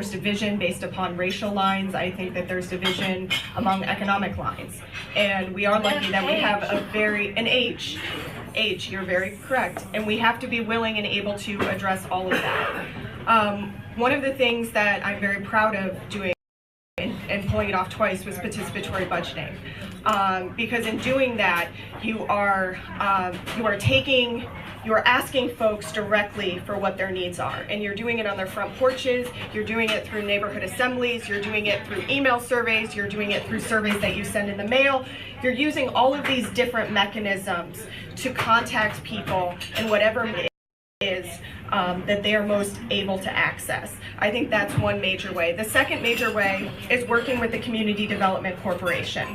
division based upon racial lines. I think that there's division among economic lines. And we are lucky that we have an age, you're very correct. And we have to be willing and able to address all of that. One of the things that I'm very proud of doing and pulling it off twice was participatory budgeting. Because in doing that, you are asking folks directly for what their needs are, and you're doing it on their front porches, you're doing it through neighborhood assemblies, you're doing it through email surveys, you're doing it through surveys that you send in the mail. You're using all of these different mechanisms to contact people in whatever it is that they are most able to access. I think that's one major way. The second major way is working with the Community Development Corporation.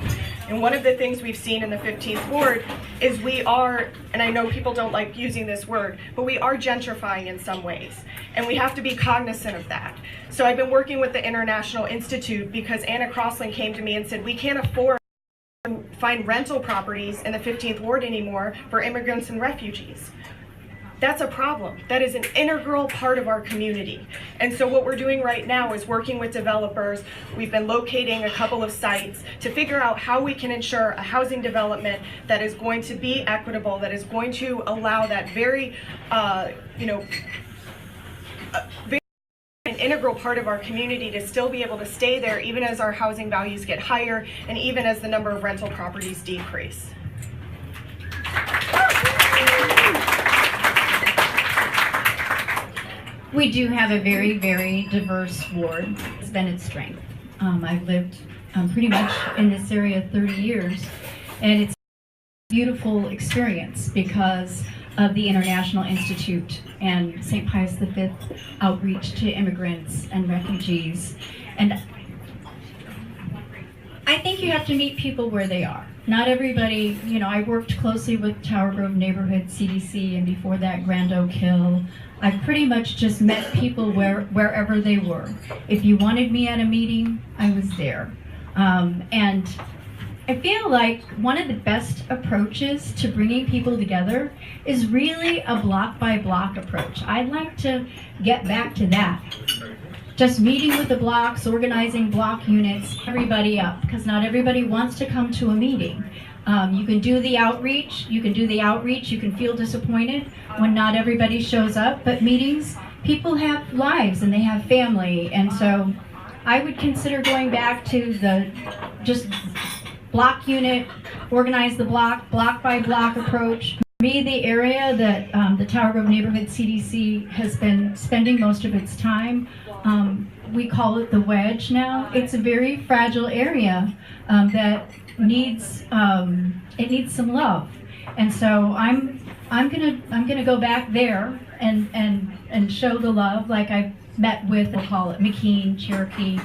And one of the things we've seen in the 15th Ward is we are, and I know people don't like using this word, but we are gentrifying in some ways. And we have to be cognizant of that. So I've been working with the International Institute because Anna Crossland came to me and said, we can't afford to find rental properties in the 15th Ward anymore for immigrants and refugees. That's a problem. That is an integral part of our community. And so what we're doing right now is working with developers. We've been locating a couple of sites to figure out how we can ensure a housing development that is going to be equitable, that is going to allow that very, very an integral part of our community to still be able to stay there even as our housing values get higher and even as the number of rental properties decrease. We do have a very, very diverse ward. It's been its strength. I've lived pretty much in this area 30 years, and it's a beautiful experience because of the International Institute and St. Pius V outreach to immigrants and refugees. And I think think you have to meet people where they are. Not everybody, you know, I worked closely with Tower Grove Neighborhood CDC, and before that Grand Oak Hill. I pretty much just met people wherever they were. If you wanted me at a meeting, I was there. And I feel like one of the best approaches to bringing people together is really a block by block approach. I'd like to get back to that. Just meeting with the blocks, organizing block units, everybody up, because not everybody wants to come to a meeting. You can do the outreach, you can feel disappointed when not everybody shows up, but meetings, people have lives and they have family, and so I would consider going back to the just block unit, organize the block by block approach. For me, the area that the Tower Grove Neighborhood CDC has been spending most of its time, we call it the wedge now. It's a very fragile area that needs it needs some love, and so I'm gonna go back there and show the love like I've met with, we'll call it McKean, Cherokee,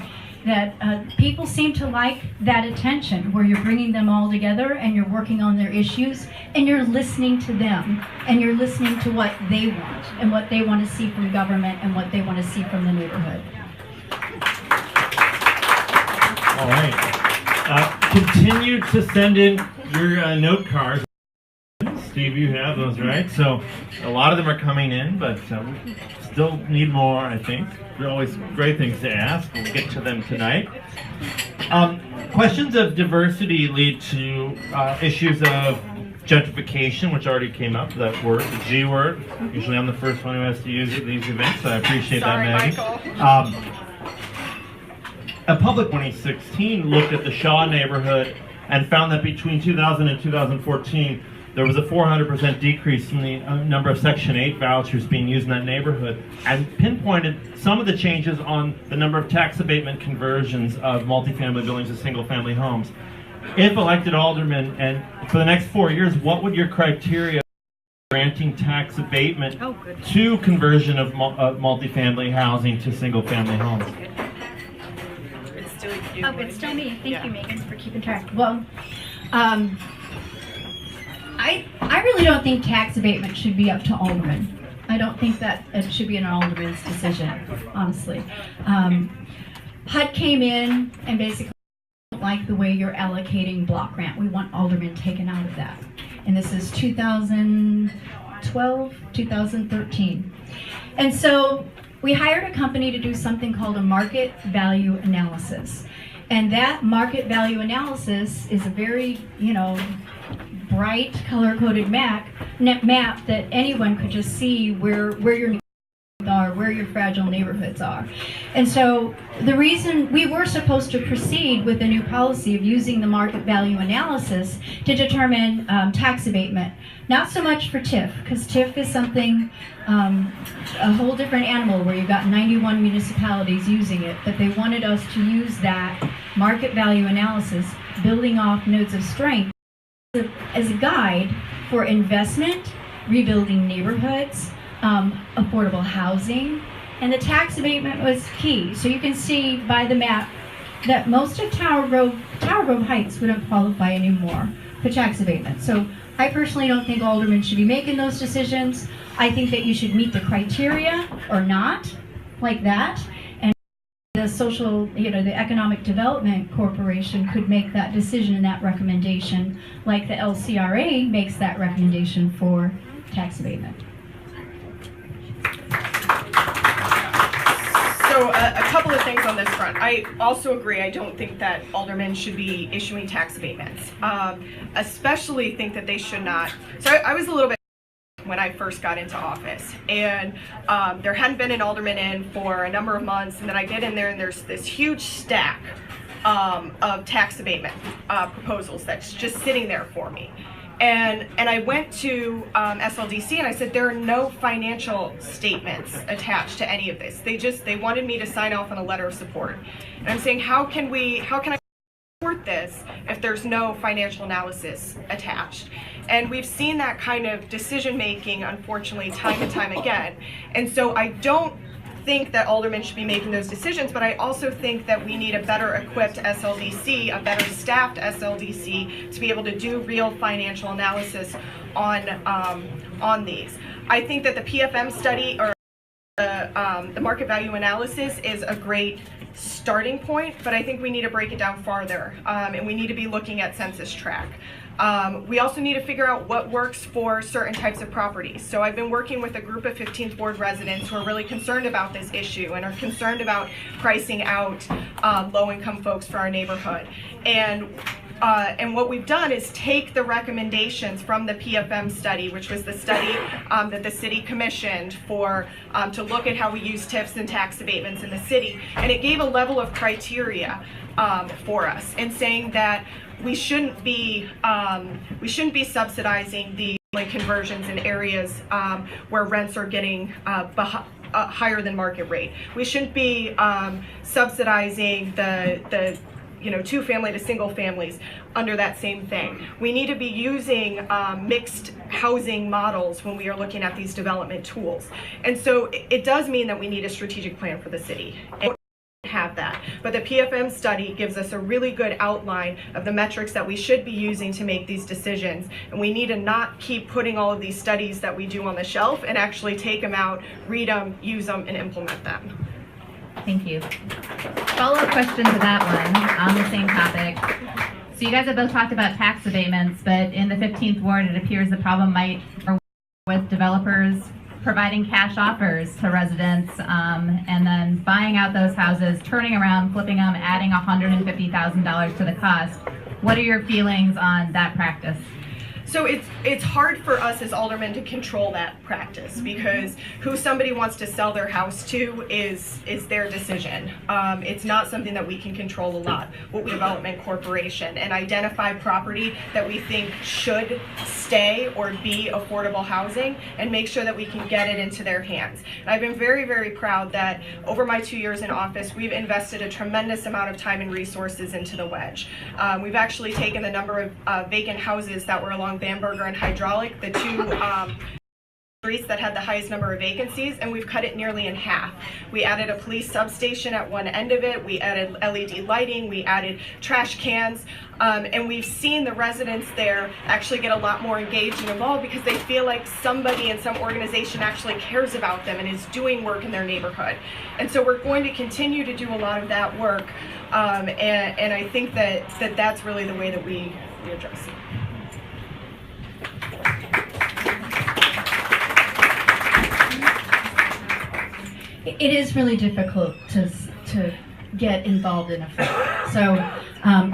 that people seem to like that attention where you're bringing them all together and you're working on their issues and you're listening to them and you're listening to what they want and what they want to see from government and what they want to see from the neighborhood. All right. Continue to send in your note cards. Steve, you have those, right? So a lot of them are coming in, but we still need more, I think. They're always great things to ask. We'll get to them tonight. Questions of diversity lead to issues of gentrification, which already came up, that word, the G word. Usually I'm the first one who has to use it at these events, so I appreciate that, Maggie. A public 2016 looked at the Shaw neighborhood and found that between 2000 and 2014, there was a 400% decrease in the number of Section 8 vouchers being used in that neighborhood, and pinpointed some of the changes on the number of tax abatement conversions of multifamily buildings to single-family homes. If elected alderman, and for the next 4 years, what would your criteria granting tax abatement to conversion of multifamily housing to single-family homes? Oh, it's still me. Thank you, Megan, for keeping track. Well, I really don't think tax abatement should be up to aldermen. I don't think that it should be an alderman's decision, honestly. HUD came in and basically don't like the way you're allocating block grant. We want aldermen taken out of that. And this is 2012, 2013. And so we hired a company to do something called a market value analysis. And that market value analysis is a very, bright color-coded map that anyone could just see where your neighborhoods are, where your fragile neighborhoods are. And so the reason we were supposed to proceed with the new policy of using the market value analysis to determine tax abatement, not so much for TIF, because TIF is something, a whole different animal where you've got 91 municipalities using it, but they wanted us to use that market value analysis, building off nodes of strength, as a guide for investment, rebuilding neighborhoods, affordable housing, and the tax abatement was key. So you can see by the map that most of Tower Grove Heights wouldn't qualify anymore for tax abatement. So I personally don't think aldermen should be making those decisions. I think that you should meet the criteria or not, like that. And the social, the Economic Development Corporation could make that decision and that recommendation, like the LCRA makes that recommendation for tax abatement. So a couple of things on this front. I also agree, I don't think that aldermen should be issuing tax abatements. Especially think that they should not. So I was a little bit when I first got into office, and there hadn't been an alderman in for a number of months, and then I get in there and there's this huge stack of tax abatement proposals that's just sitting there for me. And I went to SLDC and I said, there are no financial statements attached to any of this. They wanted me to sign off on a letter of support. And I'm saying, how can I support this if there's no financial analysis attached? And we've seen that kind of decision making, unfortunately, time and time again. And so I don't think that aldermen should be making those decisions, but I also think that we need a better equipped SLDC, a better staffed SLDC to be able to do real financial analysis on these. I think that the PFM study, or the market value analysis, is a great starting point, but I think we need to break it down farther, and we need to be looking at census tract. We also need to figure out what works for certain types of properties. So I've been working with a group of 15th Ward residents who are really concerned about this issue and are concerned about pricing out low-income folks for our neighborhood. And what we've done is take the recommendations from the PFM study, which was the study that the city commissioned for to look at how we use TIFs and tax abatements in the city, and it gave a level of criteria for us in saying that we shouldn't be subsidizing the conversions in areas where rents are getting higher than market rate. We shouldn't be subsidizing the two-family to single families under that same thing. We need to be using mixed housing models when we are looking at these development tools. And so it does mean that we need a strategic plan for the city. And we have that. But the PFM study gives us a really good outline of the metrics that we should be using to make these decisions. And we need to not keep putting all of these studies that we do on the shelf and actually take them out, read them, use them, and implement them. Thank you. Follow-up question to that one on the same topic. So you guys have both talked about tax abatements, but in the 15th Ward, it appears the problem might be with developers providing cash offers to residents and then buying out those houses, turning around, flipping them, adding $150,000 to the cost. What are your feelings on that practice? So it's hard for us as aldermen to control that practice, because who somebody wants to sell their house to is their decision. It's not something that we can control a lot. What we development corporation and identify property that we think should stay or be affordable housing and make sure that we can get it into their hands. And I've been very, very proud that over my 2 years in office, we've invested a tremendous amount of time and resources into the wedge. We've actually taken the number of vacant houses that were along Bamberger and Hydraulic, the two streets that had the highest number of vacancies, and we've cut it nearly in half. We added a police substation at one end of it, we added LED lighting, we added trash cans, and we've seen the residents there actually get a lot more engaged and involved because they feel like somebody in some organization actually cares about them and is doing work in their neighborhood. And so we're going to continue to do a lot of that work, and I think that's really the way that we address it. It is really difficult to get involved in a flip. So,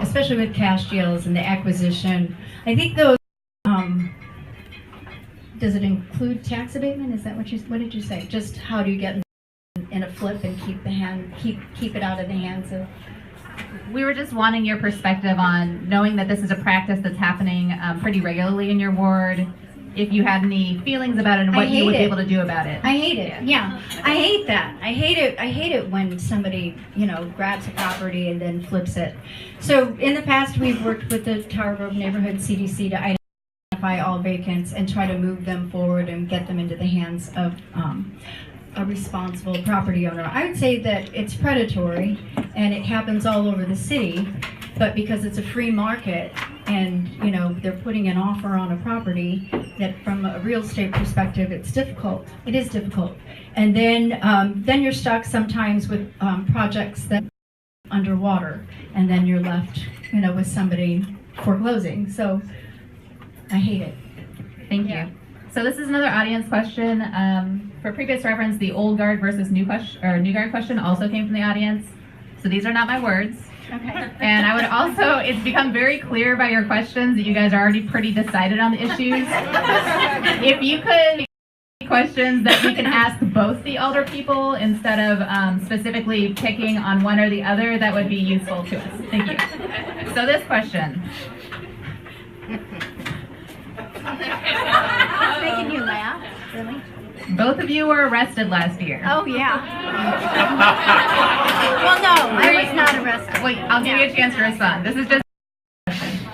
especially with cash deals and the acquisition, I think those. Does it include tax abatement? Is that what did you say? Just how do you get in a flip and keep it out of the hands of? We were just wanting your perspective on knowing that this is a practice that's happening pretty regularly in your ward. If you had any feelings about it and what you would be able to do about it. I hate it. Yeah, I hate that. I hate it when somebody, grabs a property and then flips it. So in the past, we've worked with the Tower Grove Neighborhood CDC to identify all vacants and try to move them forward and get them into the hands of a responsible property owner. I would say that it's predatory and it happens all over the city, but because it's a free market and they're putting an offer on a property, that from a real estate perspective it's difficult. It is difficult. And then you're stuck sometimes with projects that are underwater, and then you're left with somebody foreclosing. So I hate it. Thank you. So this is another audience question. For previous reference, the old guard versus new guard question also came from the audience. So these are not my words. Okay. And I would also, it's become very clear by your questions that you guys are already pretty decided on the issues. If you could questions that we can ask both the elder people instead of specifically picking on one or the other, that would be useful to us. Thank you. So this question. Making you laugh, really? Both of you were arrested last year. Oh, yeah. Well, no, I was not arrested. Wait, I'll give you a chance to respond. This is just.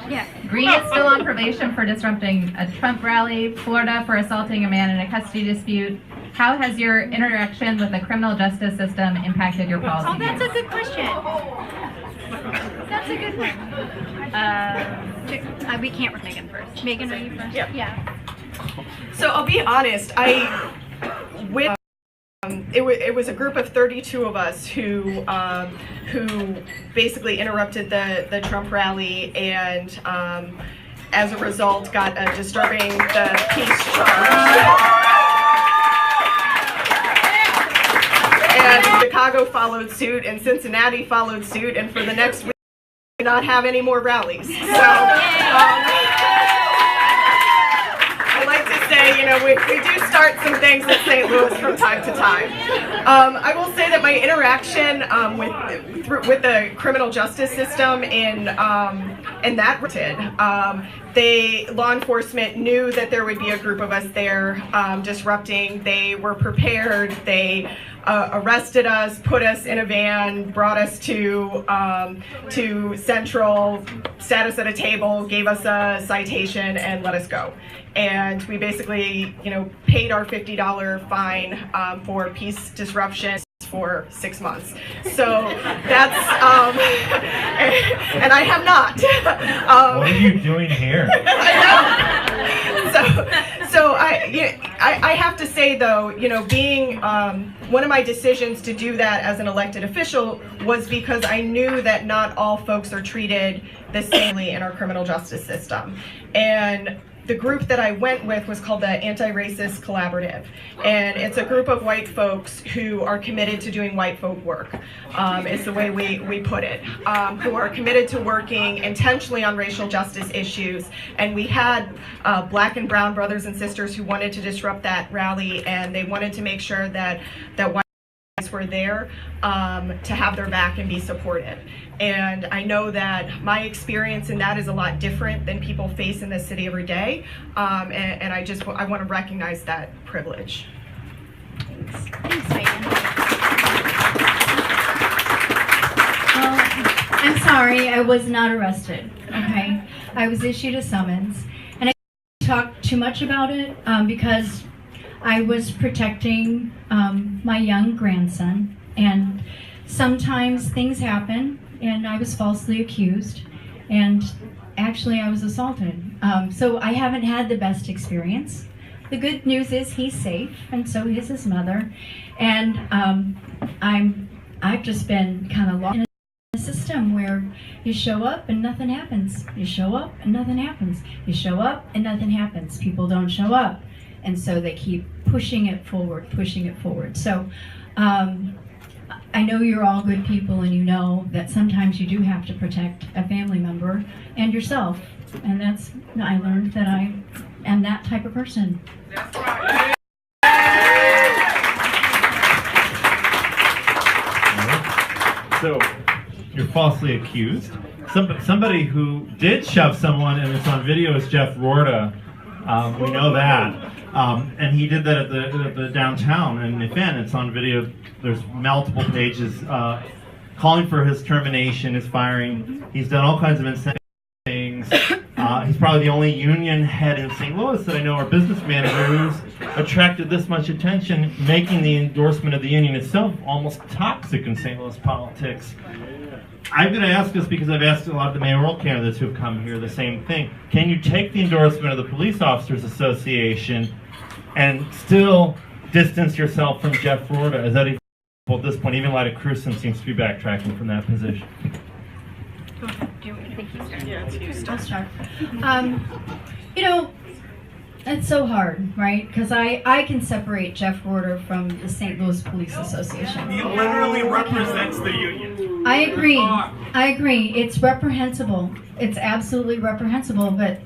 Yeah. Green is still on probation for disrupting a Trump rally. Florida for assaulting a man in a custody dispute. How has your interaction with the criminal justice system impacted your policy? Oh, that's a good question. That's a good one. We can't with Megan first. Megan, are you first? Yeah. So I'll be honest, it was a group of 32 of us who basically interrupted the Trump rally and as a result got a disturbing the peace charge. And Chicago followed suit and Cincinnati followed suit, and for the next week we did not have any more rallies. So I like to say, we do start some things in St. Louis from time to time. I will say that my interaction with the criminal justice system in that law enforcement knew that there would be a group of us there disrupting. They were prepared. They arrested us, put us in a van, brought us to Central, sat us at a table, gave us a citation, and let us go. And we basically, paid our $50 fine for peace disruption for 6 months. So that's, and I have not. What are you doing here? I know. So I have to say though, being one of my decisions to do that as an elected official was because I knew that not all folks are treated the same in our criminal justice system. And the group that I went with was called the Anti-Racist Collaborative, and it's a group of white folks who are committed to doing white folk work, is the way we put it, who are committed to working intentionally on racial justice issues. And we had black and brown brothers and sisters who wanted to disrupt that rally, and they wanted to make sure that white folks were there to have their back and be supported. And I know that my experience in that is a lot different than people face in this city every day. And I want to recognize that privilege. Thanks, Megan. I'm sorry, I was not arrested, okay? I was issued a summons. And I didn't talk too much about it because I was protecting my young grandson. And sometimes things happen. And I was falsely accused, and actually I was assaulted. So I haven't had the best experience. The good news is he's safe, and so is his mother. And I've just been kind of lost in a system where you show up and nothing happens. You show up and nothing happens. You show up and nothing happens. People don't show up, and so they keep pushing it forward, pushing it forward. So. I know you're all good people, and you know that sometimes you do have to protect a family member and yourself. And I learned that I am that type of person. That's right. So, you're falsely accused. Somebody who did shove someone, and it's on video, is Jeff Florida. We know that. And he did that at the downtown in event. It's on video. There's multiple pages calling for his termination, his firing. He's done all kinds of insane things. He's probably the only union head in St. Louis that I know, or business manager, who's attracted this much attention, making the endorsement of the union itself almost toxic in St. Louis politics. I'm going to ask this because I've asked a lot of the mayoral candidates who have come here the same thing. Can you take the endorsement of the Police Officers Association and still distance yourself from Jeff Florida? Is that even at this point? Even Lyda Cruson seems to be backtracking from that position. I'll start. It's so hard, right? Because I can separate Jeff Florida from the St. Louis Police Association. He literally represents the union. I agree. It's reprehensible. It's absolutely reprehensible. But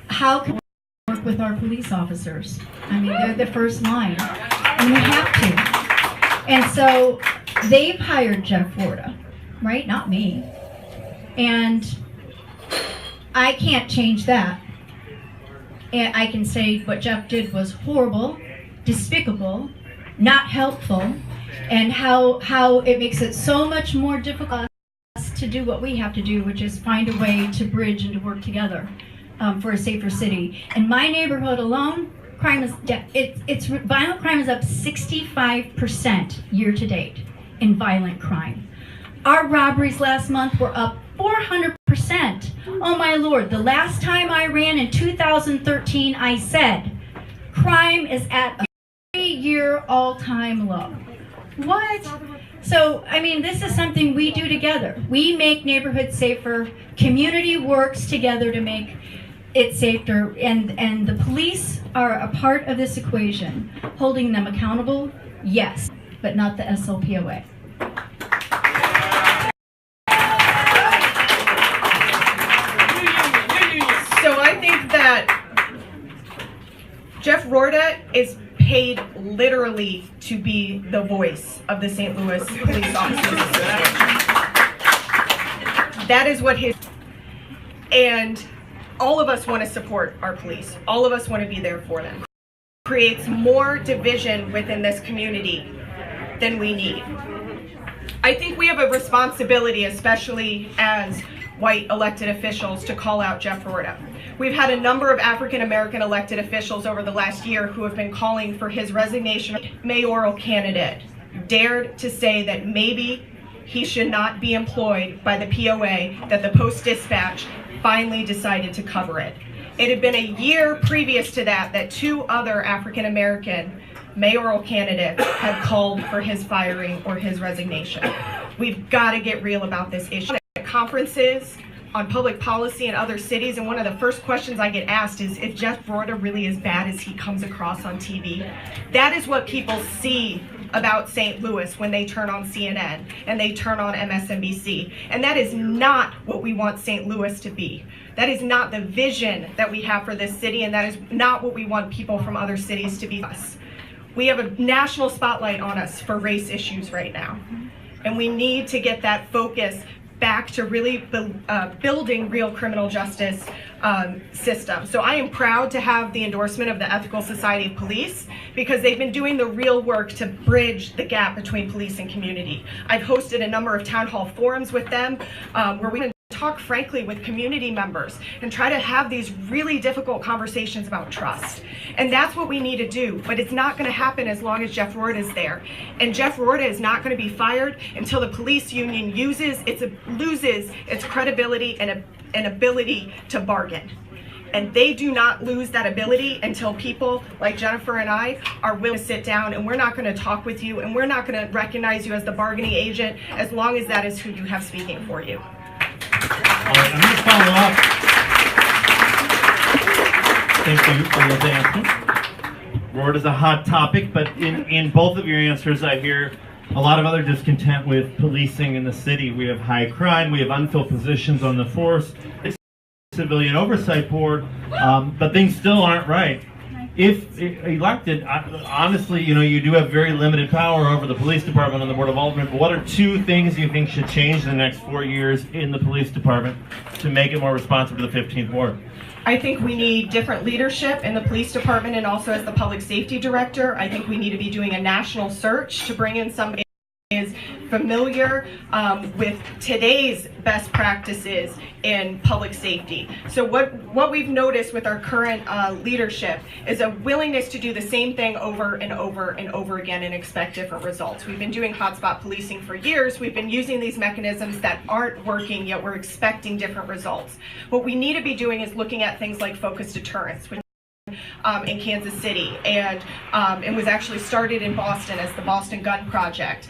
how can we work with our police officers? I mean, they're the first line, and we have to. And so they've hired Jeff Florida, right? Not me. And I can't change that. And I can say what Jeff did was horrible, despicable, not helpful, and how it makes it so much more difficult to do what we have to do, which is find a way to bridge and to work together for a safer city. In my neighborhood alone, crime is violent crime is up 65% year to date in violent crime. Our robberies last month were up 400%. Oh my Lord, the last time I ran in 2013, I said, crime is at a 3-year all-time low. What? So, I mean, this is something we do together. We make neighborhoods safer. Community works together to make it safer, and the police are a part of this equation. Holding them accountable, yes, but not the SLPOA. So I think that Jeff Florida is paid literally to be the voice of the St. Louis Police Officers Association. That is what his, and all of us want to support our police. All of us want to be there for them. Creates more division within this community than we need. I think we have a responsibility, especially as white elected officials, to call out Jeff Florida. We've had a number of African American elected officials over the last year who have been calling for his resignation. Mayoral candidate dared to say that maybe he should not be employed by the POA, that the Post-Dispatch finally decided to cover it. It had been a year previous to that 2 other African American mayoral candidates had called for his firing or his resignation. We've got to get real about this issue. At conferences on public policy in other cities, and one of the first questions I get asked is if Jeff Florida really as bad as he comes across on TV. That is what people see about St. Louis when they turn on CNN and they turn on MSNBC. And that is not what we want St. Louis to be. That is not the vision that we have for this city, and that is not what we want people from other cities to be us. We have a national spotlight on us for race issues right now. And we need to get that focus back to really building real criminal justice system. So I am proud to have the endorsement of the Ethical Society of Police, because they've been doing the real work to bridge the gap between police and community. I've hosted a number of town hall forums with them where we talk frankly with community members and try to have these really difficult conversations about trust. And that's what we need to do, but it's not going to happen as long as Jeff Florida is there. And Jeff Florida is not going to be fired until the police union loses its credibility and ability to bargain. And they do not lose that ability until people like Jennifer and I are willing to sit down, and we're not going to talk with you, and we're not going to recognize you as the bargaining agent as long as that is who you have speaking for you. All right, I'm going to follow up. Thank you for those answers. Road is a hot topic, but in both of your answers, I hear a lot of other discontent with policing in the city. We have high crime, we have unfilled positions on the force, civilian oversight board, but things still aren't right. If elected, honestly, you do have very limited power over the police department and the Board of Aldermen, but what are 2 things you think should change in the next 4 years in the police department to make it more responsive to the 15th Ward? I think we need different leadership in the police department, and also as the public safety director, I think we need to be doing a national search to bring in somebody who is familiar with today's best practices in public safety. So what we've noticed with our current leadership is a willingness to do the same thing over and over and over again and expect different results. We've been doing hotspot policing for years. We've been using these mechanisms that aren't working, yet we're expecting different results. What we need to be doing is looking at things like focused deterrence, which in Kansas City, and it was actually started in Boston as the Boston Gun Project.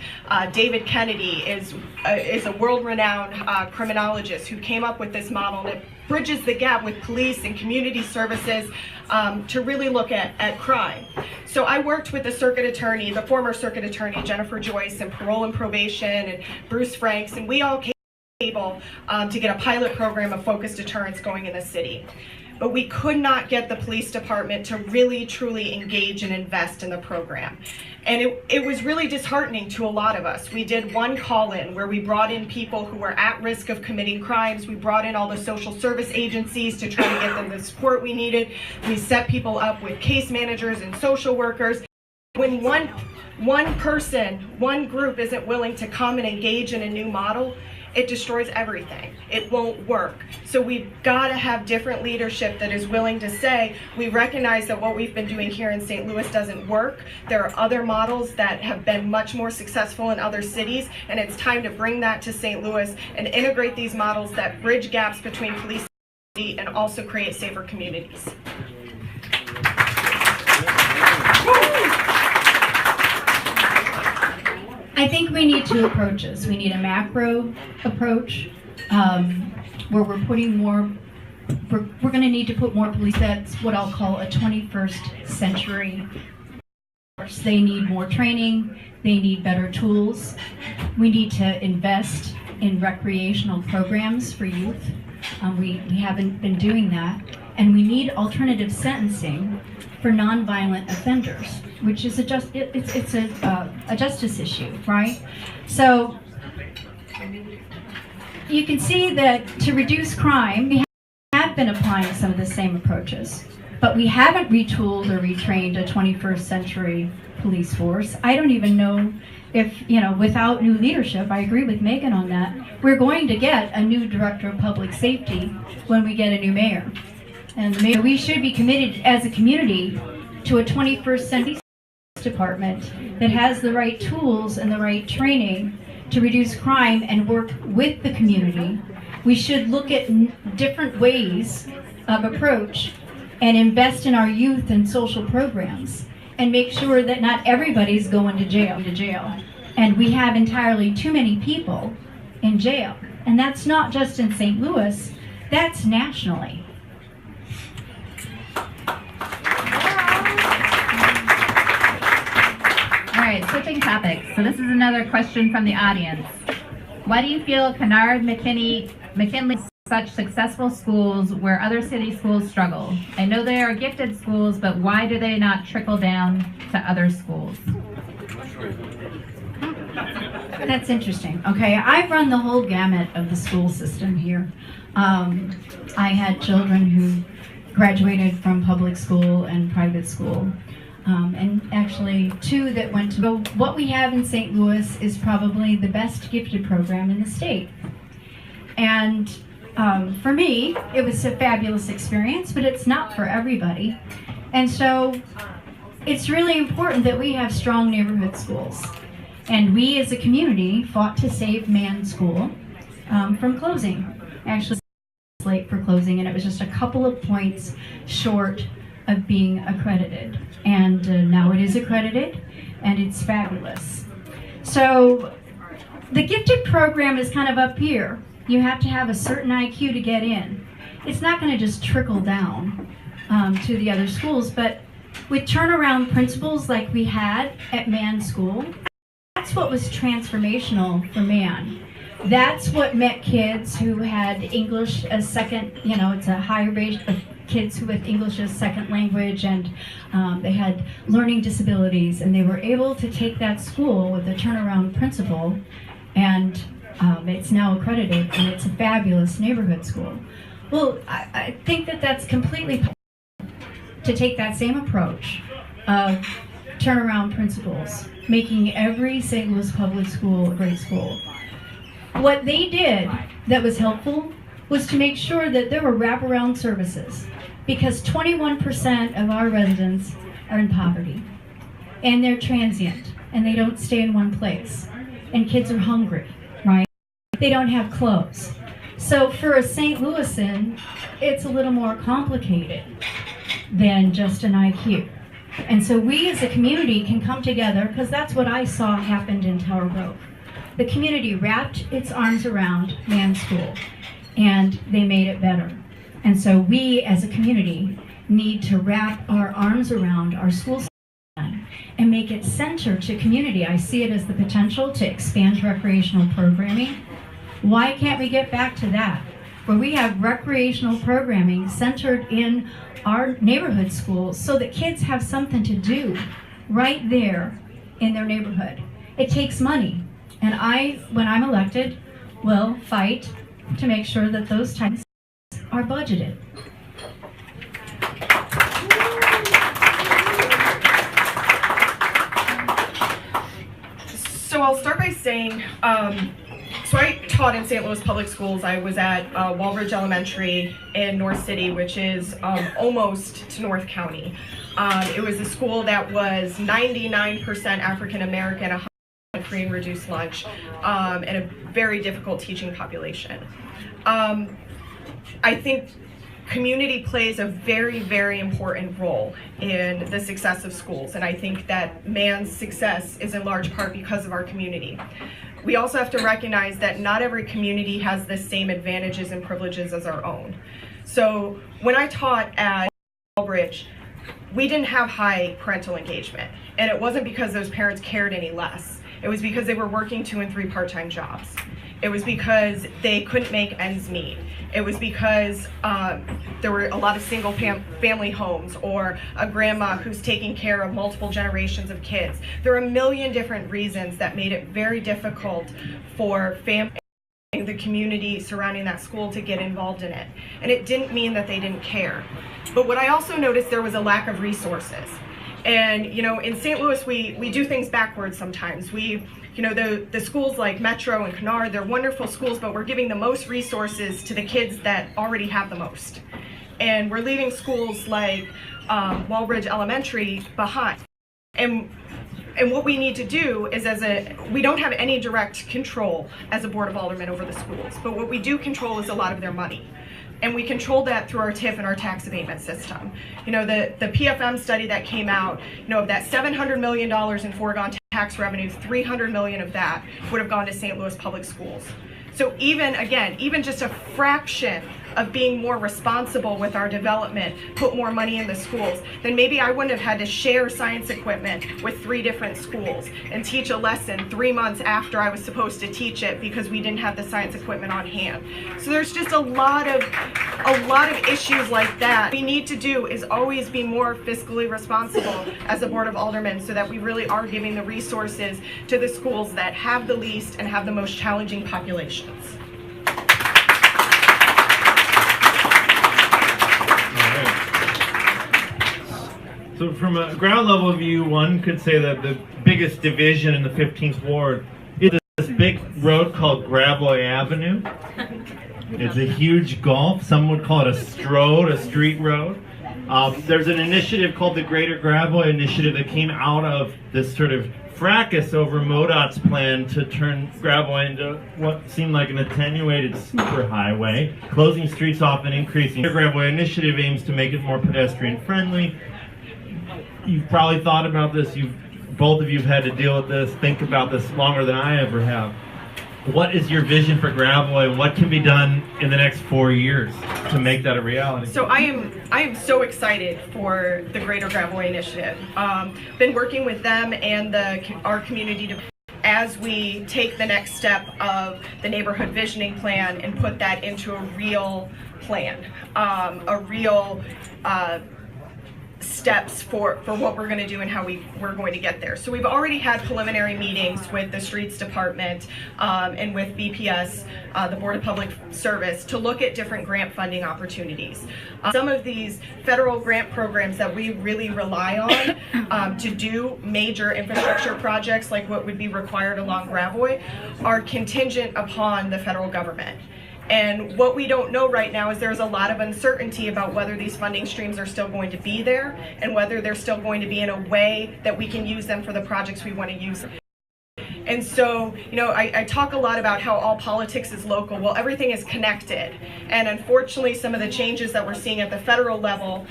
David Kennedy is a world-renowned criminologist who came up with this model that bridges the gap with police and community services to really look at crime. So I worked with the circuit attorney, the former circuit attorney, Jennifer Joyce, and parole and probation, and Bruce Franks, and we all came able to get a pilot program of focused deterrence going in the city. But we could not get the police department to really truly engage and invest in the program. And it was really disheartening to a lot of us. We did one call-in where we brought in people who were at risk of committing crimes. We brought in all the social service agencies to try to get them the support we needed. We set people up with case managers and social workers. When one person, one group isn't willing to come and engage in a new model, it destroys everything. It won't work. So we've got to have different leadership that is willing to say, we recognize that what we've been doing here in St. Louis doesn't work. There are other models that have been much more successful in other cities, and it's time to bring that to St. Louis and integrate these models that bridge gaps between police and also create safer communities. I think we need two approaches. We need a macro approach where we're putting more, we're going to need to put more police. That's what I'll call a 21st century force. They need more training. They need better tools. We need to invest in recreational programs for youth. We haven't been doing that. And we need alternative sentencing for nonviolent offenders, which is a justice issue, right? So you can see that to reduce crime, we have been applying some of the same approaches, but we haven't retooled or retrained a 21st century police force. I don't even know if, without new leadership, I agree with Megan on that, we're going to get a new director of public safety when we get a new mayor. And we should be committed as a community to a 21st century department that has the right tools and the right training to reduce crime and work with the community. We should look at different ways of approach and invest in our youth and social programs and make sure that not everybody's going to jail. And we have entirely too many people in jail. And that's not just in St. Louis, that's nationally. All right, switching topics. So this is another question from the audience. Why do you feel Kennard, McKinley, such successful schools where other city schools struggle? I know they are gifted schools, but why do they not trickle down to other schools? That's interesting. Okay, I've run the whole gamut of the school system here. I had children who graduated from public school and private school. And actually two that went to what we have in St. Louis is probably the best gifted program in the state. And for me, it was a fabulous experience, but it's not for everybody. And so it's really important that we have strong neighborhood schools. And we as a community fought to save Mann School from closing. Actually, it was late for closing, and it was just a couple of points short of being accredited. And now it is accredited, and it's fabulous. So the gifted program is kind of up here. You have to have a certain IQ to get in. It's not going to just trickle down to the other schools, but with turnaround principles like we had at Mann School, that's what was transformational for Mann. That's what met kids who had English as second, it's a higher rate of kids who with English as second language, and they had learning disabilities, and they were able to take that school with a turnaround principle, and it's now accredited, and it's a fabulous neighborhood school. Well, I think that that's completely to take that same approach of turnaround principles, making every St. Louis public school a great school. What they did that was helpful was to make sure that there were wraparound services, because 21% of our residents are in poverty, and they're transient, and they don't stay in one place, and kids are hungry, right? They don't have clothes. So for a St. Louisan, it's a little more complicated than just an IQ. And so we as a community can come together, because that's what I saw happened in Tower Grove. The community wrapped its arms around Mann School, and they made it better. And so we as a community need to wrap our arms around our school system and make it center to community. I see it as the potential to expand recreational programming. Why can't we get back to that, where we have recreational programming centered in our neighborhood schools so that kids have something to do right there in their neighborhood? It takes money. And when I'm elected, will fight to make sure that those times are budgeted. So I'll start by saying So I taught in St. Louis Public Schools. I was at Walbridge Elementary in North City, which is almost to North County. It was a school that was 99% African American, 100% free and reduced lunch, and a very difficult teaching population. I think community plays a very, very important role in the success of schools, and I think that Man's success is in large part because of our community. We also have to recognize that not every community has the same advantages and privileges as our own. So when I taught at Walbridge, we didn't have high parental engagement, and it wasn't because those parents cared any less. It was because they were working 2 and 3 part-time jobs. It was because they couldn't make ends meet. It was because there were a lot of single family homes, or a grandma who's taking care of multiple generations of kids. There are a million different reasons that made it very difficult for families in the community surrounding that school to get involved in it. And it didn't mean that they didn't care. But what I also noticed, there was a lack of resources. And in St. Louis, we do things backwards sometimes. The schools like Metro and Kennard, they're wonderful schools, but we're giving the most resources to the kids that already have the most. And we're leaving schools like Walbridge Elementary behind. And what we need to do is, we don't have any direct control as a Board of Aldermen over the schools, but what we do control is a lot of their money. And we control that through our TIF and our tax abatement system. The PFM study that came out, of that $700 million in foregone tax revenue, $300 million of that would have gone to St. Louis Public Schools. So even just a fraction of being more responsible with our development, put more money in the schools, then maybe I wouldn't have had to share science equipment with 3 different schools and teach a lesson 3 months after I was supposed to teach it because we didn't have the science equipment on hand. So there's just a lot of issues like that. What we need to do is always be more fiscally responsible as a Board of Aldermen, so that we really are giving the resources to the schools that have the least and have the most challenging populations. So from a ground level view, one could say that the biggest division in the 15th Ward is this big road called Gravois Avenue. It's a huge gulf. Some would call it a strode, a street road. There's an initiative called the Greater Gravois Initiative that came out of this sort of fracas over MoDOT's plan to turn Gravois into what seemed like an attenuated superhighway, closing streets off and increasing. The Gravois Initiative aims to make it more pedestrian friendly. You've probably thought about this. Both of you have had to deal with this, think about this longer than I ever have. What is your vision for Gravois, and what can be done in the next 4 years to make that a reality? So I am so excited for the Greater Gravois Initiative. Been working with them and our community as we take the next step of the neighborhood visioning plan and put that into a real plan, a real steps for what we're going to do and how we're going to get there. So we've already had preliminary meetings with the Streets Department and with BPS, the Board of Public Service, to look at different grant funding opportunities. Some of these federal grant programs that we really rely on to do major infrastructure projects like what would be required along Gravois are contingent upon the federal government. And what we don't know right now is there's a lot of uncertainty about whether these funding streams are still going to be there and whether they're still going to be in a way that we can use them for the projects we want to use them. And so, I talk a lot about how all politics is local. Well, everything is connected. And unfortunately, some of the changes that we're seeing at the federal level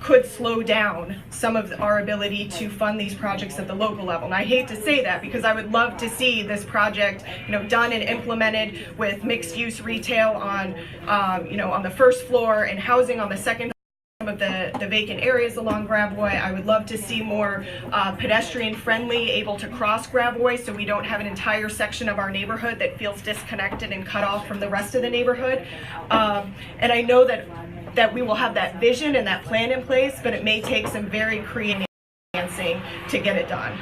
could slow down some of our ability to fund these projects at the local level. And I hate to say that, because I would love to see this project, done and implemented with mixed-use retail on the first floor and housing on the second. Some of the vacant areas along Gravois. I would love to see more pedestrian friendly, able to cross Gravois, so we don't have an entire section of our neighborhood that feels disconnected and cut off from the rest of the neighborhood. And I know that we will have that vision and that plan in place, but it may take some very creative financing to get it done.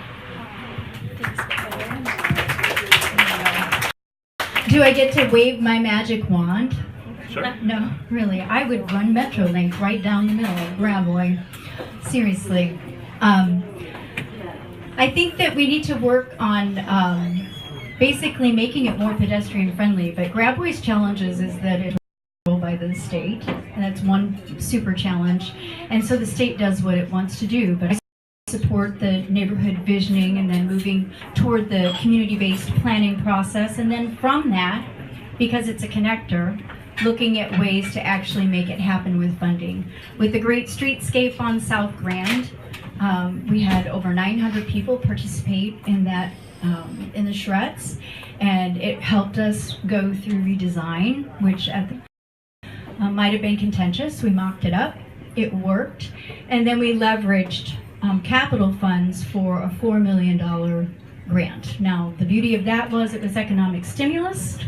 Do I get to wave my magic wand? Sure. No, really. I would run Metrolink right down the middle of Gravois. Seriously. I think that we need to work on basically making it more pedestrian friendly. But Grabway's challenges is that it's controlled by the state, and that's one super challenge. And so the state does what it wants to do. But I support the neighborhood visioning and then moving toward the community-based planning process. And then from that, because it's a connector, looking at ways to actually make it happen with funding. With the Great Streetscape on South Grand, we had over 900 people participate in that, in the shreds, and it helped us go through redesign, which at the, might have been contentious. We mocked it up, it worked, and then we leveraged capital funds for a $4 million grant. Now, the beauty of that was it was economic stimulus.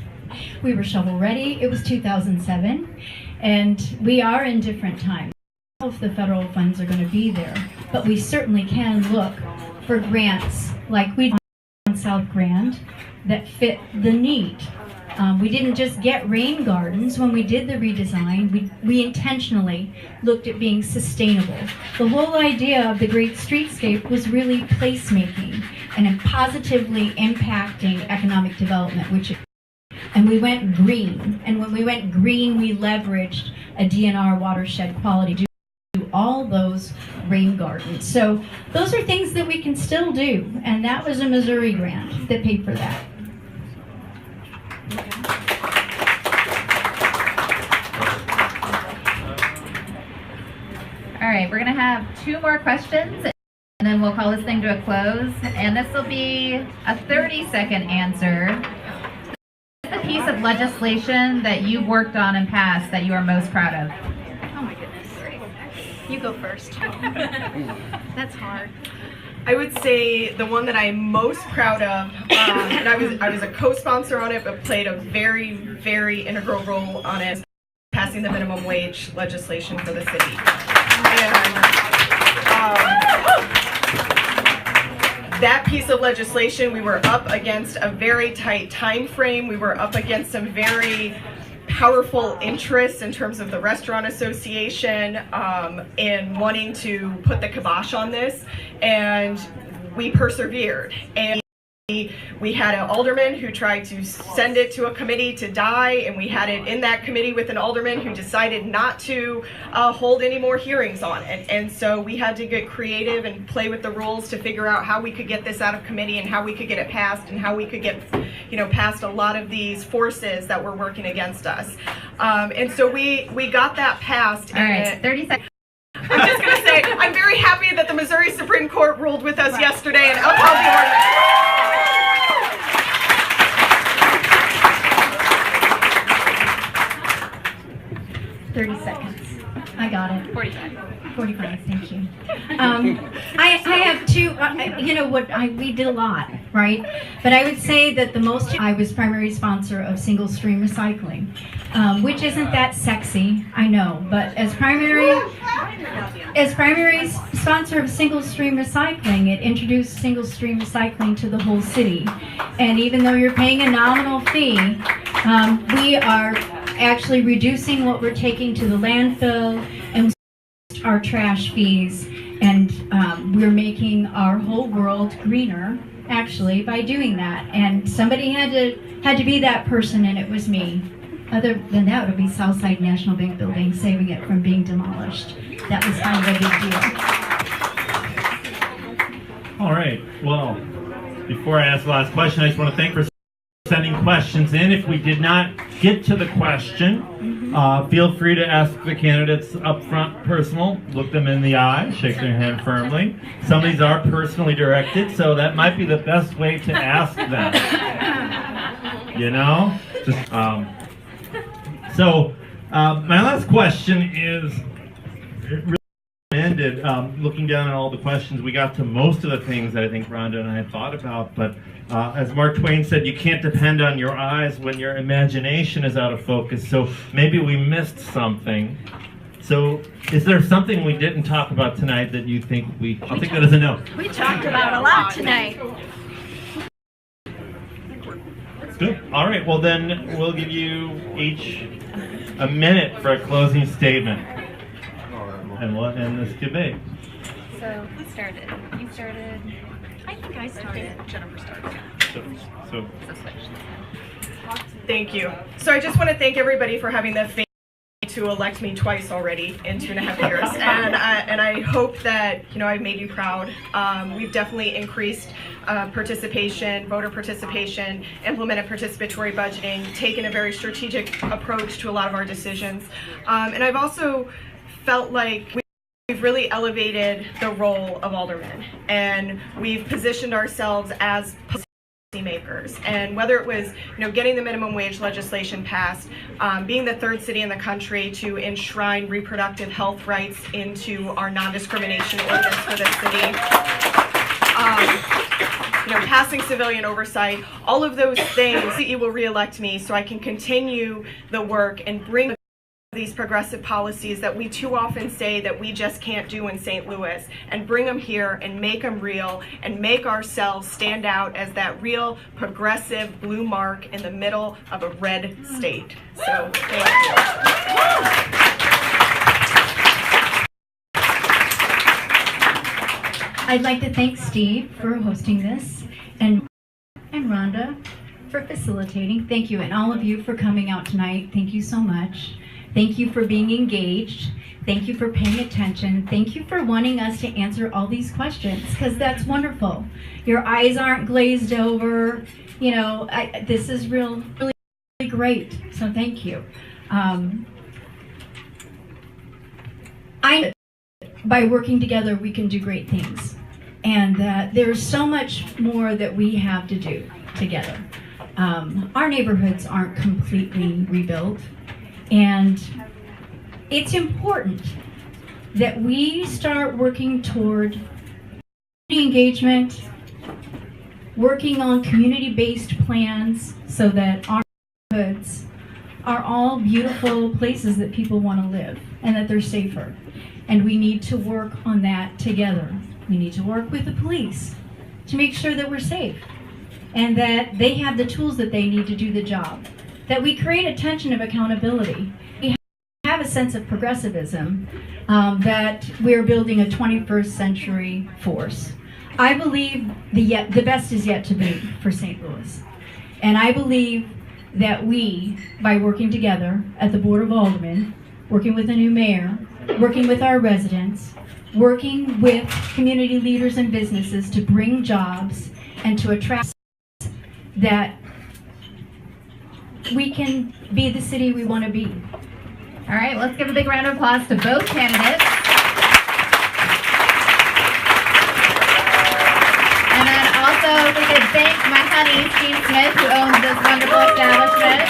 We were shovel ready. It was 2007, and we are in different times. I don't know if the federal funds are going to be there, but we certainly can look for grants like we did on South Grand that fit the need. We didn't just get rain gardens. When we did the redesign, we intentionally looked at being sustainable. The whole idea of the Great Streetscape was really placemaking and positively impacting economic development, and we went green. And when we went green, we leveraged a DNR watershed quality to do all those rain gardens. So those are things that we can still do, and that was a Missouri grant that paid for that. All right, we're gonna have 2 more questions, and then we'll call this thing to a close. And this will be a 30-second answer. What's the piece of legislation that you've worked on and passed that you are most proud of? Oh my goodness. You go first. That's hard. I would say the one that I'm most proud of, and I was a co-sponsor on it, but played a very, very integral role on it, passing the minimum wage legislation for the city. And that piece of legislation, we were up against a very tight time frame. We were up against some very powerful interests in terms of the Restaurant Association in wanting to put the kibosh on this, and we persevered. And we had an alderman who tried to send it to a committee to die, and we had it in that committee with an alderman who decided not to hold any more hearings on it. And so we had to get creative and play with the rules to figure out how we could get this out of committee and how we could get it passed and how we could get, past a lot of these forces that were working against us. And so we got that passed. All right, 30 seconds. I'm just going to say, I'm very happy that the Missouri Supreme Court ruled with us yesterday and upheld the ordinance. 30 seconds. I got it. 45. 45, thank you. I have 2, we did a lot, right? But I would say that I was primary sponsor of single stream recycling, which isn't that sexy, I know, but as primary sponsor of single stream recycling, it introduced single stream recycling to the whole city. And even though you're paying a nominal fee, we are actually reducing what we're taking to the landfill and our trash fees, and we're making our whole world greener actually by doing that. And somebody had to be that person, and it was me. Other than that, it would be Southside National Bank building, saving it from being demolished. That was kind of a big deal. All right, well, before I ask the last question, I just want to thank for sending questions in. If we did not get to the question, feel free to ask the candidates up front personal, look them in the eye, shake their hand firmly. Some of these are personally directed, so that might be the best way to ask them. My last question is, it really ended, looking down at all the questions, we got to most of the things that I think Rhonda and I had thought about, but as Mark Twain said, you can't depend on your eyes when your imagination is out of focus, so maybe we missed something. So is there something we didn't talk about tonight that you think I'll take that as a no. We talked about a lot tonight. Good. All right, well then we'll give you each a minute for a closing statement. And we'll end this debate. So who started? You started. I think I started. Jennifer started. So. Thank you. So I just want to thank everybody for having the faith to elect me twice already in 2.5 years, and I hope that I've made you proud. We've definitely increased participation, voter participation, implemented participatory budgeting, taken a very strategic approach to a lot of our decisions, and I've also felt like we've really elevated the role of aldermen, and we've positioned ourselves as makers. And whether it was getting the minimum wage legislation passed, being the third city in the country to enshrine reproductive health rights into our non-discrimination ordinance for the city, passing civilian oversight, all of those things, you will re-elect me so I can continue the work and bring these progressive policies that we too often say that we just can't do in St. Louis, and bring them here and make them real and make ourselves stand out as that real progressive blue mark in the middle of a red state. So thank you. I'd like to thank Steve for hosting this, and Rhonda for facilitating. Thank you, and all of you for coming out tonight. Thank you so much. Thank you for being engaged. Thank you for paying attention. Thank you for wanting us to answer all these questions, because that's wonderful. Your eyes aren't glazed over. This is really great. So thank you. By working together, we can do great things, and that there's so much more that we have to do together. Our neighborhoods aren't completely rebuilt. And it's important that we start working toward engagement, working on community-based plans so that our neighborhoods are all beautiful places that people want to live and that they're safer. And we need to work on that together. We need to work with the police to make sure that we're safe and that they have the tools that they need to do the job. That we create a tension of accountability. We have a sense of progressivism, that we're building a 21st century force. I believe the best is yet to be for St. Louis. And I believe that we, by working together at the Board of Aldermen, working with a new mayor, working with our residents, working with community leaders and businesses to bring jobs and to attract, that we can be the city we want to be. All right, let's give a big round of applause to both candidates. And then also we could thank my honey, Steve Smith, who owns this wonderful establishment.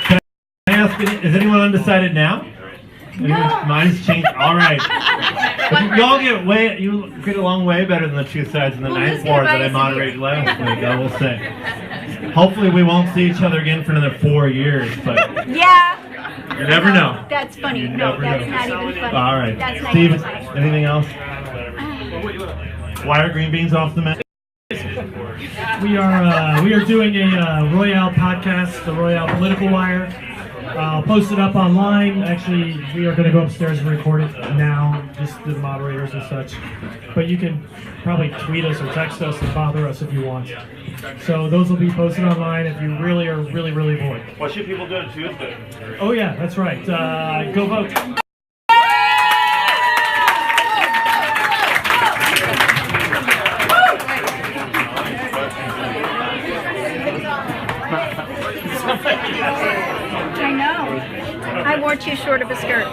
Can I ask, is anyone undecided now? No. Mine's changed. All right. Y'all get along way better than the two sides in the ninth ward that I moderated last week, I will say. Hopefully we won't see each other again for another 4 years, but yeah. You never know. That's funny. You No, never that's know. not even funny. All right. That's not Steve, even funny. anything else? Why are green beans off the menu? We are doing a Royale podcast, the Royale Political Wire. I'll post it up online. Actually, we are going to go upstairs and record it now, just the moderators and such. But you can probably tweet us or text us and bother us if you want. So those will be posted online if you really are really bored. What should people do on Tuesday? Oh yeah, that's right. Go vote. I know. I wore too short of a skirt.